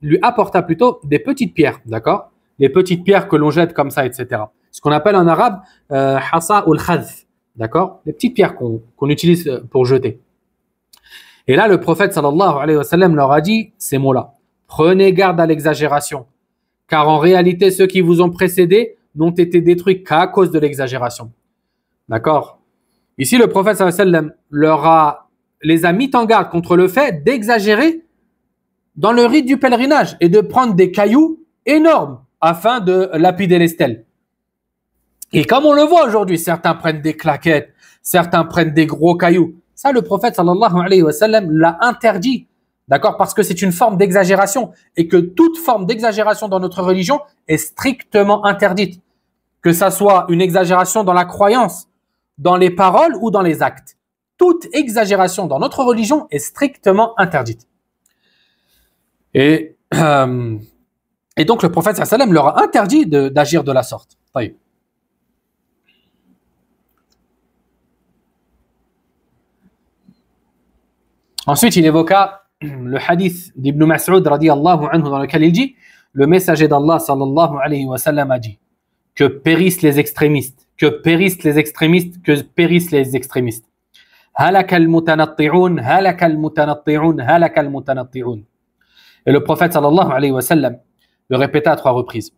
A: lui apporta plutôt des petites pierres, d'accord? Les petites pierres que l'on jette comme ça, etc. Ce qu'on appelle en arabe hasa ul khadf, d'accord? Les petites pierres qu'on utilise pour jeter. Et là, le prophète sallallahu alayhi wa sallam leur a dit ces mots-là. Prenez garde à l'exagération, car en réalité, ceux qui vous ont précédés n'ont été détruits qu'à cause de l'exagération. D'accord? Ici, le prophète sallallahu alayhi wa sallam les a mis en garde contre le fait d'exagérer dans le rite du pèlerinage et de prendre des cailloux énormes afin de lapider les stèles. Et comme on le voit aujourd'hui, certains prennent des claquettes, certains prennent des gros cailloux. Ça, le prophète sallallahu alayhi wa sallam l'a interdit. D'accord? Parce que c'est une forme d'exagération et que toute forme d'exagération dans notre religion est strictement interdite. Que ça soit une exagération dans la croyance, dans les paroles ou dans les actes. Toute exagération dans notre religion est strictement interdite. Et donc le prophète sallallahu alayhi wa sallam leur a interdit d'agir de la sorte. Taïb. Ensuite, il évoqua le hadith d'Ibn Mas'ud radiyallahu anhu dans lequel il dit le messager d'Allah sallallahu alayhi wa sallam a dit que périssent les extrémistes, que périssent les extrémistes, que périssent les extrémistes. Halaka al-mutanatti'un, halaka al-mutanatti'un, halaka al-mutanatti'un. Et le prophète sallallahu alayhi wa sallam le répéta à 3 reprises.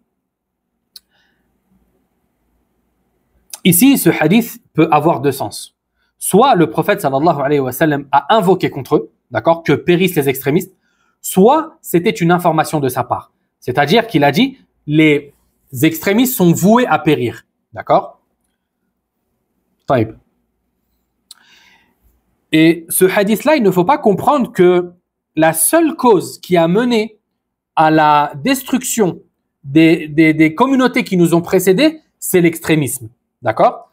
A: Ici, ce hadith peut avoir deux sens. Soit le prophète sallallahu alayhi wa sallam a invoqué contre eux, d'accord, que périssent les extrémistes, soit c'était une information de sa part. C'est-à-dire qu'il a dit les extrémistes sont voués à périr, d'accord. Taïb. Et ce hadith-là, il ne faut pas comprendre que la seule cause qui a mené à la destruction des communautés qui nous ont précédés, c'est l'extrémisme. D'accord?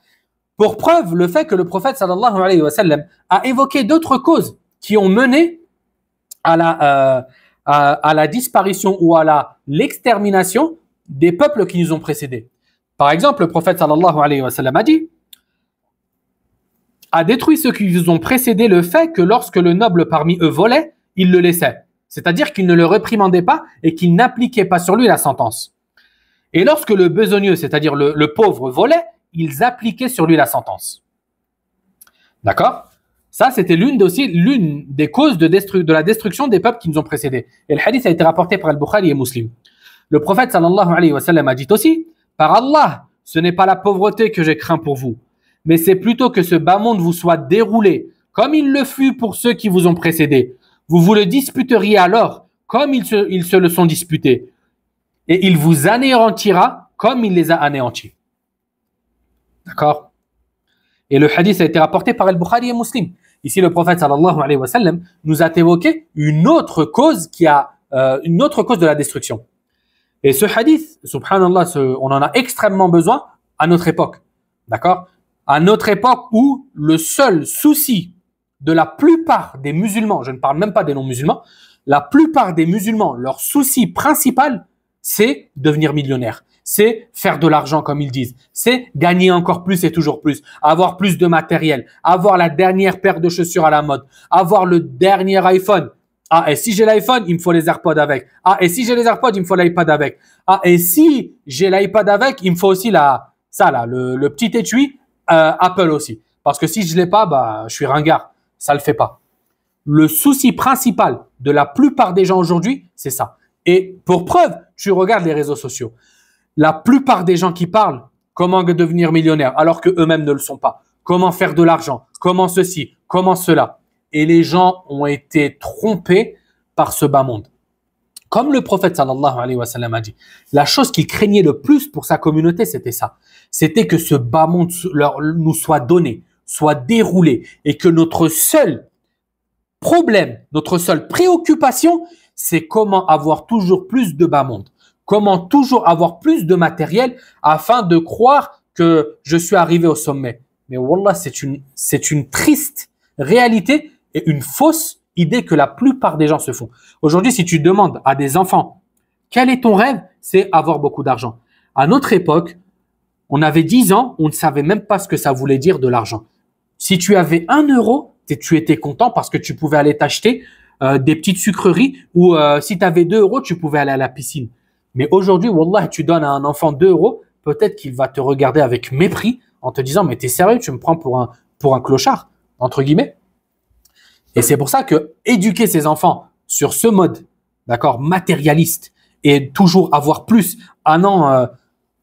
A: Pour preuve, le fait que le prophète sallallahu alayhi wa sallam a évoqué d'autres causes qui ont mené à la disparition ou à l'extermination des peuples qui nous ont précédés. Par exemple, le prophète sallallahu alayhi wa sallam a détruit ceux qui nous ont précédés le fait que lorsque le noble parmi eux volait, il le laissait. C'est-à-dire qu'il ne le réprimandait pas et qu'il n'appliquait pas sur lui la sentence. Et lorsque le besogneux, c'est-à-dire le pauvre, volait, ils appliquaient sur lui la sentence. D'accord? Ça, c'était l'une des causes de la destruction des peuples qui nous ont précédés. Et le hadith a été rapporté par Al-Bukhari et Muslim. Le prophète sallallahu alayhi wa sallam a dit aussi, par Allah, ce n'est pas la pauvreté que j'ai craint pour vous, mais c'est plutôt que ce bas monde vous soit déroulé, comme il le fut pour ceux qui vous ont précédés. Vous vous le disputeriez alors, comme ils se le sont disputés. Et il vous anéantira, comme il les a anéantis. D'accord? Et le hadith a été rapporté par Al-Bukhari et Muslim. Ici, le prophète sallallahu alayhi wa sallam nous a évoqué une autre cause de la destruction. Et ce hadith, subhanallah, on en a extrêmement besoin à notre époque. D'accord? À notre époque où le seul souci de la plupart des musulmans, je ne parle même pas des non-musulmans, la plupart des musulmans, leur souci principal, c'est devenir millionnaire. C'est faire de l'argent, comme ils disent. C'est gagner encore plus et toujours plus. Avoir plus de matériel. Avoir la dernière paire de chaussures à la mode. Avoir le dernier iPhone. Ah, et si j'ai l'iPhone, il me faut les AirPods avec. Ah, et si j'ai les AirPods, il me faut l'iPad avec. Ah, et si j'ai l'iPad avec, il me faut aussi le petit étui Apple aussi. Parce que si je l'ai pas, bah, je suis ringard. Ça le fait pas. Le souci principal de la plupart des gens aujourd'hui, c'est ça. Et pour preuve, tu regardes les réseaux sociaux. La plupart des gens qui parlent comment devenir millionnaire alors que eux-mêmes ne le sont pas. Comment faire de l'argent, comment ceci, comment cela. Et les gens ont été trompés par ce bas monde. Comme le prophète sallallahu alayhi wa sallam a dit, la chose qu'il craignait le plus pour sa communauté, c'était ça. C'était que ce bas monde nous soit donné, soit déroulé et que notre seul problème, notre seule préoccupation, c'est comment avoir toujours plus de bas monde. Comment toujours avoir plus de matériel afin de croire que je suis arrivé au sommet. Mais wallah, c'est une triste réalité et une fausse idée que la plupart des gens se font. Aujourd'hui, si tu demandes à des enfants, quel est ton rêve? C'est avoir beaucoup d'argent. À notre époque, on avait 10 ans, on ne savait même pas ce que ça voulait dire de l'argent. Si tu avais 1 euro, tu étais content parce que tu pouvais aller t'acheter des petites sucreries ou si tu avais 2 euros, tu pouvais aller à la piscine. Mais aujourd'hui, wallah, tu donnes à un enfant 2 euros, peut-être qu'il va te regarder avec mépris en te disant, mais t'es sérieux, tu me prends pour un clochard, entre guillemets. Et c'est pour ça que éduquer ses enfants sur ce mode, d'accord, matérialiste et toujours avoir plus, ah non,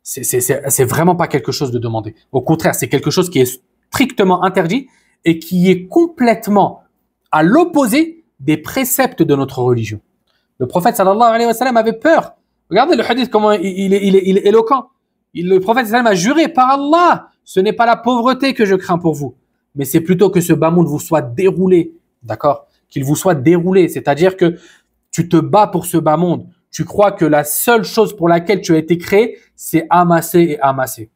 A: c'est vraiment pas quelque chose de demandé. Au contraire, c'est quelque chose qui est strictement interdit et qui est complètement à l'opposé des préceptes de notre religion. Le prophète sallallahu alayhi wa sallam avait peur. Regardez le hadith, comment il est éloquent. Le prophète sallallahu alayhi wa sallam a juré par Allah, ce n'est pas la pauvreté que je crains pour vous, mais c'est plutôt que ce bas monde vous soit déroulé, d'accord? Qu'il vous soit déroulé, c'est-à-dire que tu te bats pour ce bas monde. Tu crois que la seule chose pour laquelle tu as été créé, c'est amasser et amasser.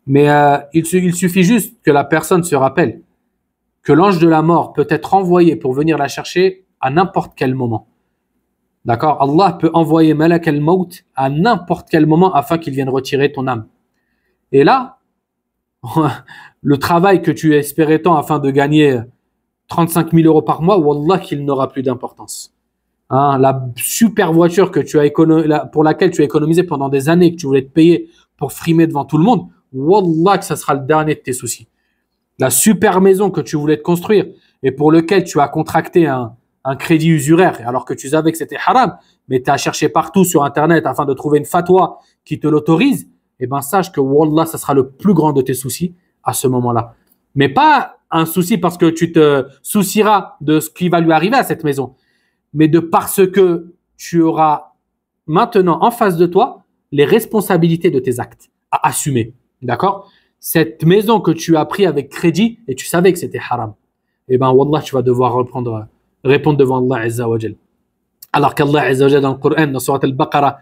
A: Mais il suffit juste que la personne se rappelle que l'ange de la mort peut être envoyé pour venir la chercher à n'importe quel moment. D'accord? Allah peut envoyer Malak al-Maut à n'importe quel moment afin qu'il vienne retirer ton âme. Et là, le travail que tu espérais tant afin de gagner 35 000 euros par mois, wallah qu'il n'aura plus d'importance. Hein, la super voiture que tu as pour laquelle tu as économisé pendant des années, que tu voulais te payer pour frimer devant tout le monde, wallah que ça sera le dernier de tes soucis. La super maison que tu voulais te construire et pour lequel tu as contracté un crédit usuraire alors que tu savais que c'était haram, mais tu as cherché partout sur Internet afin de trouver une fatwa qui te l'autorise, eh ben sache que Wallah, ça sera le plus grand de tes soucis à ce moment-là. Mais pas un souci parce que tu te soucieras de ce qui va lui arriver à cette maison, mais de parce que tu auras maintenant en face de toi les responsabilités de tes actes à assumer. D'accord? Cette maison que tu as pris avec crédit et tu savais que c'était haram, eh ben Wallah, tu vas devoir répondre devant Allah Azza wa Jal. Alors qu'Allah Azza wa Jal dans le Coran, dans Surat Al-Baqarah,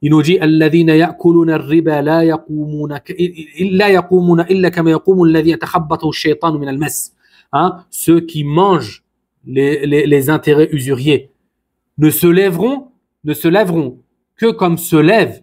A: il nous dit الذين يأكلون الربا لا يقومون إلا كما يقوم الذي يتخبطه الشيطان من المس. Ceux qui mangent les intérêts usuriers ne se lèveront que comme se lève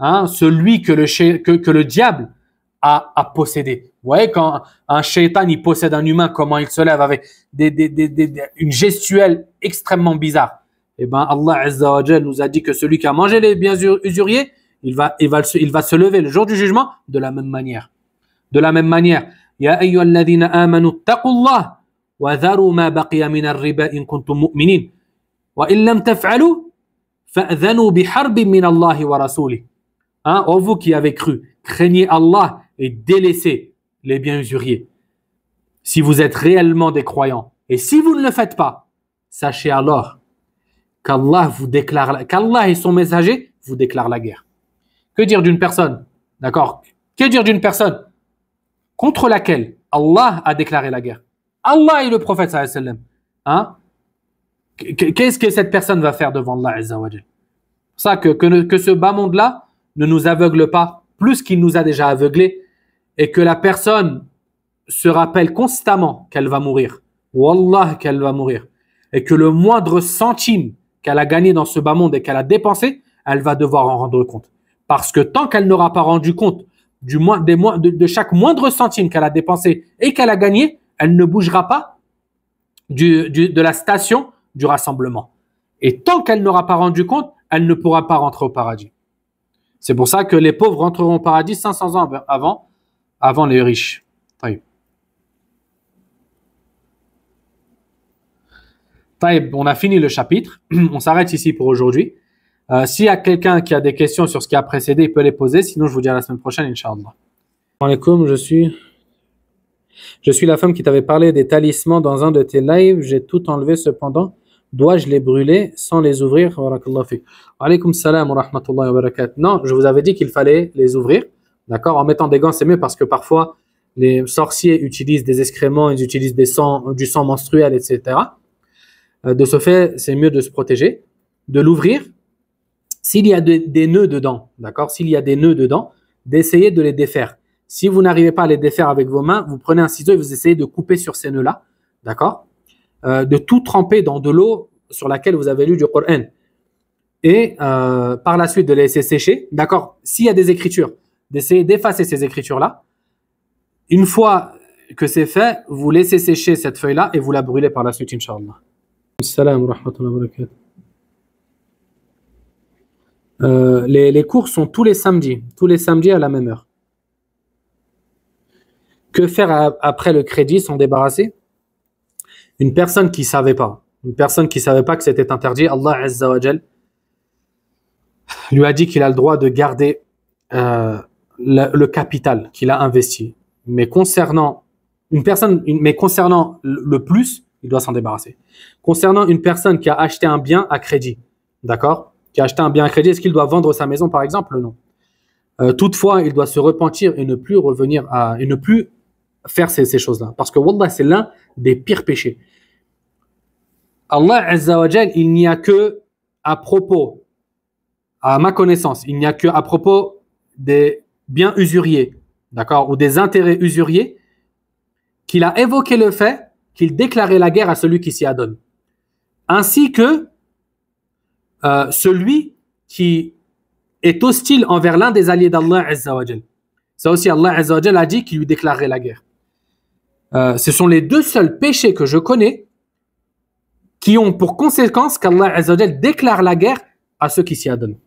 A: celui que le diable a possédé. Vous voyez, quand un shaitan il possède un humain, comment il se lève avec une gestuelle extrêmement bizarre. Eh ben Allah Azza wa Jal nous a dit que celui qui a mangé les biens usuriers, il va se lever le jour du jugement de la même manière. De la même manière, Ya ayyuhalladhina amanu taqullah wa dharu ma baqiya min ar-riba in kuntum mu'minin wa in lam taf'alu fa'dhanu biharbin min Allah wa rasulih. Oh vous qui avez cru, craignez Allah et délaissez les biens usuriers. Si vous êtes réellement des croyants, et si vous ne le faites pas, sachez alors qu'Allah et son messager vous déclarent la guerre. Que dire d'une personne, d'accord? Que dire d'une personne contre laquelle Allah a déclaré la guerre? Allah et le prophète sallallahu alayhi wa sallam. Qu'est-ce que cette personne va faire devant Allah Azza wa Jal? C'est ça que ce bas monde-là ne nous aveugle pas plus qu'il nous a déjà aveuglés et que la personne se rappelle constamment qu'elle va mourir. Wallah qu'elle va mourir. Et que le moindre centime qu'elle a gagné dans ce bas monde et qu'elle a dépensé, elle va devoir en rendre compte. Parce que tant qu'elle n'aura pas rendu compte de chaque moindre centime qu'elle a dépensé et qu'elle a gagné, elle ne bougera pas de la station du rassemblement. Et tant qu'elle n'aura pas rendu compte, elle ne pourra pas rentrer au paradis. C'est pour ça que les pauvres rentreront au paradis 500 ans avant les riches. On a fini le chapitre. On s'arrête ici pour aujourd'hui. S'il y a quelqu'un qui a des questions sur ce qui a précédé, il peut les poser. Sinon, je vous dis à la semaine prochaine, Inch'Allah. Alaikum, je suis la femme qui t'avait parlé des talismans dans un de tes lives. J'ai tout enlevé cependant. Dois-je les brûler sans les ouvrir? Alaykum salam wa rahmatullahi wa barakatuh. Non, je vous avais dit qu'il fallait les ouvrir. D'accord? En mettant des gants, c'est mieux parce que parfois, les sorciers utilisent des excréments, ils utilisent du sang menstruel, etc. De ce fait, c'est mieux de se protéger, de l'ouvrir. S'il y a des nœuds dedans, d'accord? S'il y a des nœuds dedans, d'essayer de les défaire. Si vous n'arrivez pas à les défaire avec vos mains, vous prenez un ciseau et vous essayez de couper sur ces nœuds-là, d'accord? De tout tremper dans de l'eau sur laquelle vous avez lu du Coran. Et par la suite de les laisser sécher, d'accord? S'il y a des écritures, d'essayer d'effacer ces écritures-là. Une fois que c'est fait, vous laissez sécher cette feuille-là et vous la brûlez par la suite, Inch'Allah. Salam wa rahmatullahi wa barakatuh. Les cours sont tous les samedis à la même heure. Que faire après le crédit, s'en débarrasser? Une personne qui savait pas que c'était interdit, Allah Azza wa Jal lui a dit qu'il a le droit de garder le capital qu'il a investi. Mais concernant le plus, il doit s'en débarrasser. Concernant une personne qui a acheté un bien à crédit, d'accord? Qui a acheté un bien à crédit, est-ce qu'il doit vendre sa maison par exemple? Non. Toutefois, il doit se repentir et ne plus faire ces choses-là. Parce que Wallah, c'est l'un des pires péchés. Allah Azza wa Jal, il n'y a que à propos, à ma connaissance, il n'y a que à propos des biens usuriers, d'accord, ou des intérêts usuriers, qu'il a évoqué le fait qu'il déclarait la guerre à celui qui s'y adonne. Ainsi que celui qui est hostile envers l'un des alliés d'Allah Azza wa Jal. Ça aussi, Allah Azza wa Jal a dit qu'il lui déclarerait la guerre. Ce sont les deux seuls péchés que je connais qui ont pour conséquence qu'Allah Azza wa Jal déclare la guerre à ceux qui s'y adonnent.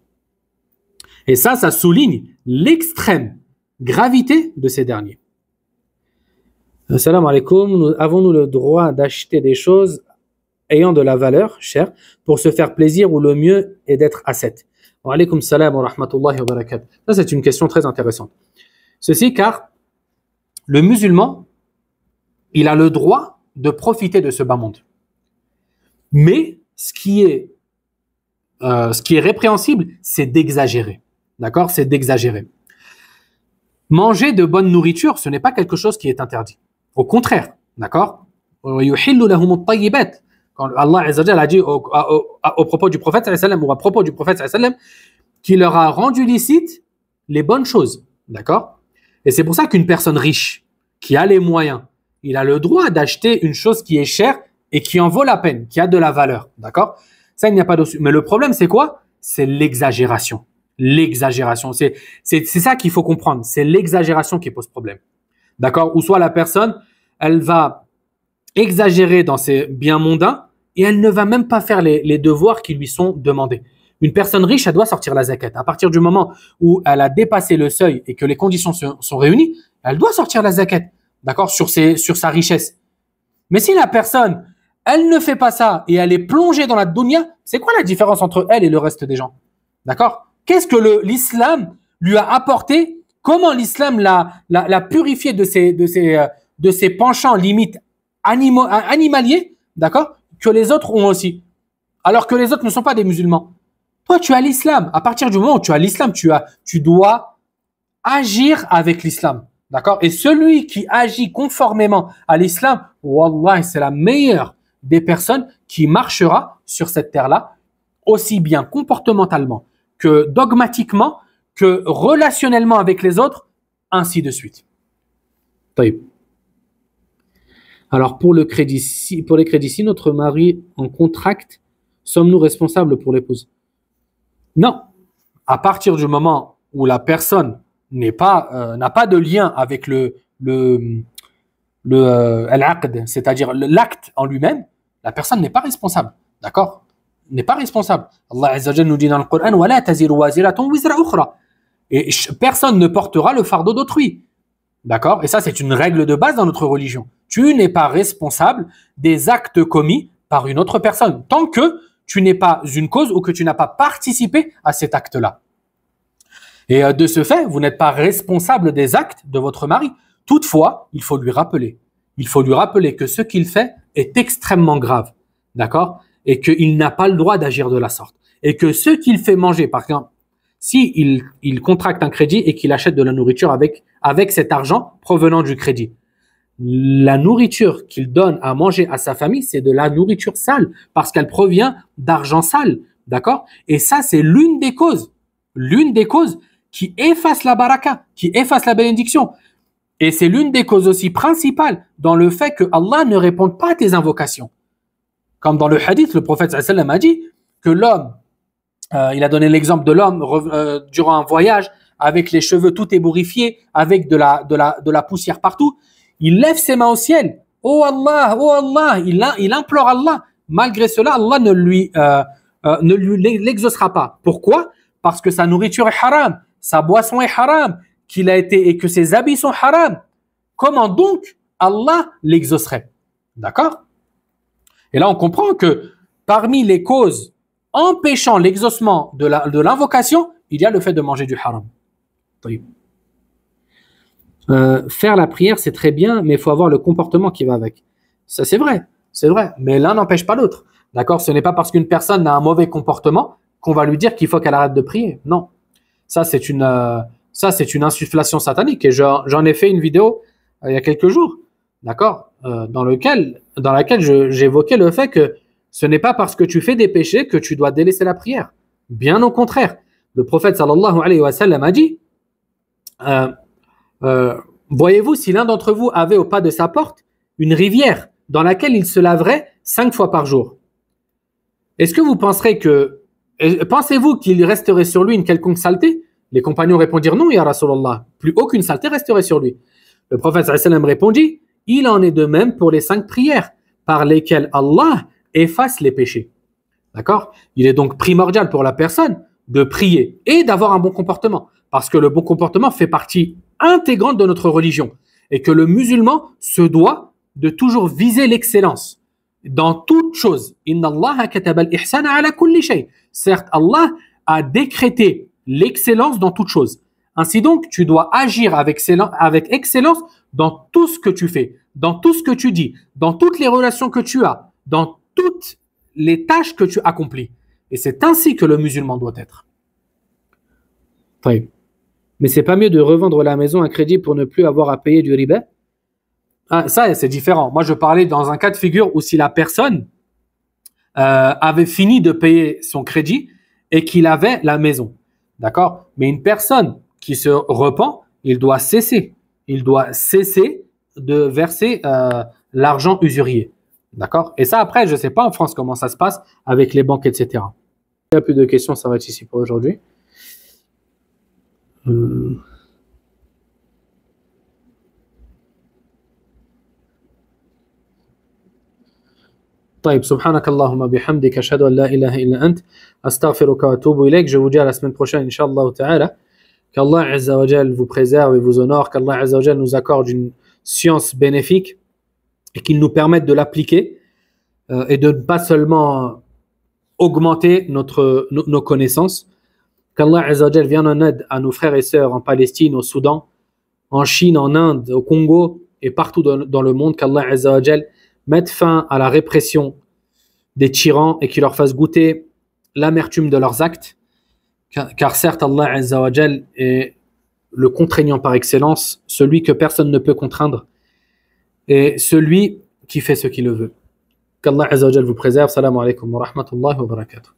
A: Et ça souligne l'extrême gravité de ces derniers. Assalamu alaikum. Avons-nous le droit d'acheter des choses ayant de la valeur, chère, pour se faire plaisir ou le mieux est d'être ascète? Wa alaykum salam wa rahmatullahi wa barakatuh. Ça, c'est une question très intéressante. Ceci car le musulman, il a le droit de profiter de ce bas monde. Mais ce qui est répréhensible, c'est d'exagérer. D'accord? C'est d'exagérer. Manger de bonne nourriture, ce n'est pas quelque chose qui est interdit. Au contraire, d'accord? Quand Allah a dit au propos du prophète ou à propos du prophète qu'il leur a rendu licite les bonnes choses, d'accord? Et c'est pour ça qu'une personne riche qui a les moyens, il a le droit d'acheter une chose qui est chère et qui en vaut la peine, qui a de la valeur, d'accord? Ça, il n'y a pas dessus. Mais le problème, c'est quoi? C'est l'exagération. L'exagération, c'est ça qu'il faut comprendre. C'est l'exagération qui pose problème, d'accord? Ou soit la personne, elle va exagérer dans ses biens mondains et elle ne va même pas faire les devoirs qui lui sont demandés. Une personne riche, elle doit sortir la zakat. À partir du moment où elle a dépassé le seuil et que les conditions sont réunies, elle doit sortir la zakat, d'accord, sur sa richesse. Mais si la personne, elle ne fait pas ça et elle est plongée dans la dunya, c'est quoi la différence entre elle et le reste des gens? D'accord? Qu'est-ce que l'islam lui a apporté? Comment l'islam l'a purifié de ses penchants limite animaliers, d'accord, que les autres ont aussi, alors que les autres ne sont pas des musulmans. Toi, tu as l'islam. À partir du moment où tu as l'islam, tu dois agir avec l'islam, d'accord? Et celui qui agit conformément à l'islam, wallah, c'est la meilleure des personnes qui marchera sur cette terre-là, aussi bien comportementalement que dogmatiquement, que relationnellement avec les autres, ainsi de suite. Alors pour les crédits, si notre mari en contracte, sommes-nous responsables pour l'épouse? Non. À partir du moment où la personne n'a pas de lien avec al-aqd, c'est-à-dire l'acte en lui-même, la personne n'est pas responsable. D'accord? N'est pas responsable. Allah Azza wa Jalla nous dit dans le Coran وَلَا تَزِرُ وَازِرَةٌ وِزْرَ أُخْرَى. Et personne ne portera le fardeau d'autrui. D'accord? Et ça, c'est une règle de base dans notre religion. Tu n'es pas responsable des actes commis par une autre personne, tant que tu n'es pas une cause ou que tu n'as pas participé à cet acte-là. Et de ce fait, vous n'êtes pas responsable des actes de votre mari. Toutefois, il faut lui rappeler. Il faut lui rappeler que ce qu'il fait est extrêmement grave. D'accord? Et qu'il n'a pas le droit d'agir de la sorte. Et que ce qu'il fait manger, par exemple, si il contracte un crédit et qu'il achète de la nourriture avec cet argent provenant du crédit, la nourriture qu'il donne à manger à sa famille, c'est de la nourriture sale parce qu'elle provient d'argent sale, d'accord? Et ça, c'est l'une des causes qui efface la baraka, qui efface la bénédiction. Et c'est l'une des causes aussi principales dans le fait que Allah ne réponde pas à tes invocations. Comme dans le hadith, le prophète sallallahu alayhi wa sallam a dit que l'homme, il a donné l'exemple de l'homme durant un voyage avec les cheveux tout ébouriffés, avec de la poussière partout. Il lève ses mains au ciel. Oh Allah, il implore Allah. Malgré cela, Allah ne lui l'exaucera pas. Pourquoi? Parce que sa nourriture est haram, sa boisson est haram, et que ses habits sont haram. Comment donc Allah l'exaucerait? D'accord? Et là, on comprend que parmi les causes empêchant l'exaucement de l'invocation, il y a le fait de manger du haram. Faire la prière, c'est très bien, mais il faut avoir le comportement qui va avec. Ça, c'est vrai, mais l'un n'empêche pas l'autre. D'accord? Ce n'est pas parce qu'une personne a un mauvais comportement qu'on va lui dire qu'il faut qu'elle arrête de prier. Non. Ça, c'est une insufflation satanique. Et j'en ai fait une vidéo il y a quelques jours. D'accord? Dans laquelle j'évoquais le fait que ce n'est pas parce que tu fais des péchés que tu dois délaisser la prière. Bien au contraire. Le prophète sallallahu alayhi wa sallam a dit voyez-vous, si l'un d'entre vous avait au pas de sa porte une rivière dans laquelle il se laverait 5 fois par jour, est-ce que vous pensez-vous qu'il resterait sur lui une quelconque saleté? Les compagnons répondirent non, ya Rasulallah, plus aucune saleté resterait sur lui. Le prophète sallallahu alayhi wa sallam répondit, il en est de même pour les 5 prières par lesquelles Allah efface les péchés. D'accord? Il est donc primordial pour la personne de prier et d'avoir un bon comportement, parce que le bon comportement fait partie intégrante de notre religion et que le musulman se doit de toujours viser l'excellence dans toute chose. Inna Allah kataba al-ihsana ala kulli shay. Certes, Allah a décrété l'excellence dans toute chose. Ainsi donc, tu dois agir avec excellence dans tout ce que tu fais, dans tout ce que tu dis, dans toutes les relations que tu as, dans toutes les tâches que tu accomplis. Et c'est ainsi que le musulman doit être. Mais c'est pas mieux de revendre la maison à crédit pour ne plus avoir à payer du riba? Ah, ça, c'est différent. Moi, je parlais dans un cas de figure où si la personne avait fini de payer son crédit et qu'il avait la maison. D'accord? Mais une personne qui se repent, il doit cesser. Il doit cesser de verser l'argent usurier. D'accord? Et ça, après, je ne sais pas en France comment ça se passe avec les banques, etc. Il n'y a plus de questions, ça va être ici pour aujourd'hui. طيب سبحانك اللهم بحمدك أشهد أن لا إله إلا أنت أستغفرك وأتوب إليك. Je vous dis à la semaine prochaine, Inch'Allah ta'ala. Qu'Allah Azza wa Jal vous préserve et vous honore, qu'Allah Azza wa Jal nous accorde une science bénéfique et qu'il nous permette de l'appliquer et de ne pas seulement augmenter nos connaissances. Qu'Allah Azza wa Jal vienne en aide à nos frères et sœurs en Palestine, au Soudan, en Chine, en Inde, au Congo et partout dans le monde. Qu'Allah Azza wa Jal mette fin à la répression des tyrans et qu'il leur fasse goûter l'amertume de leurs actes. Car certes, Allah Azza wa Jal est le contraignant par excellence, celui que personne ne peut contraindre et celui qui fait ce qu'il le veut. Qu'Allah Azza wa Jal vous préserve. Salam alaikum wa rahmatullahi wa barakatuh.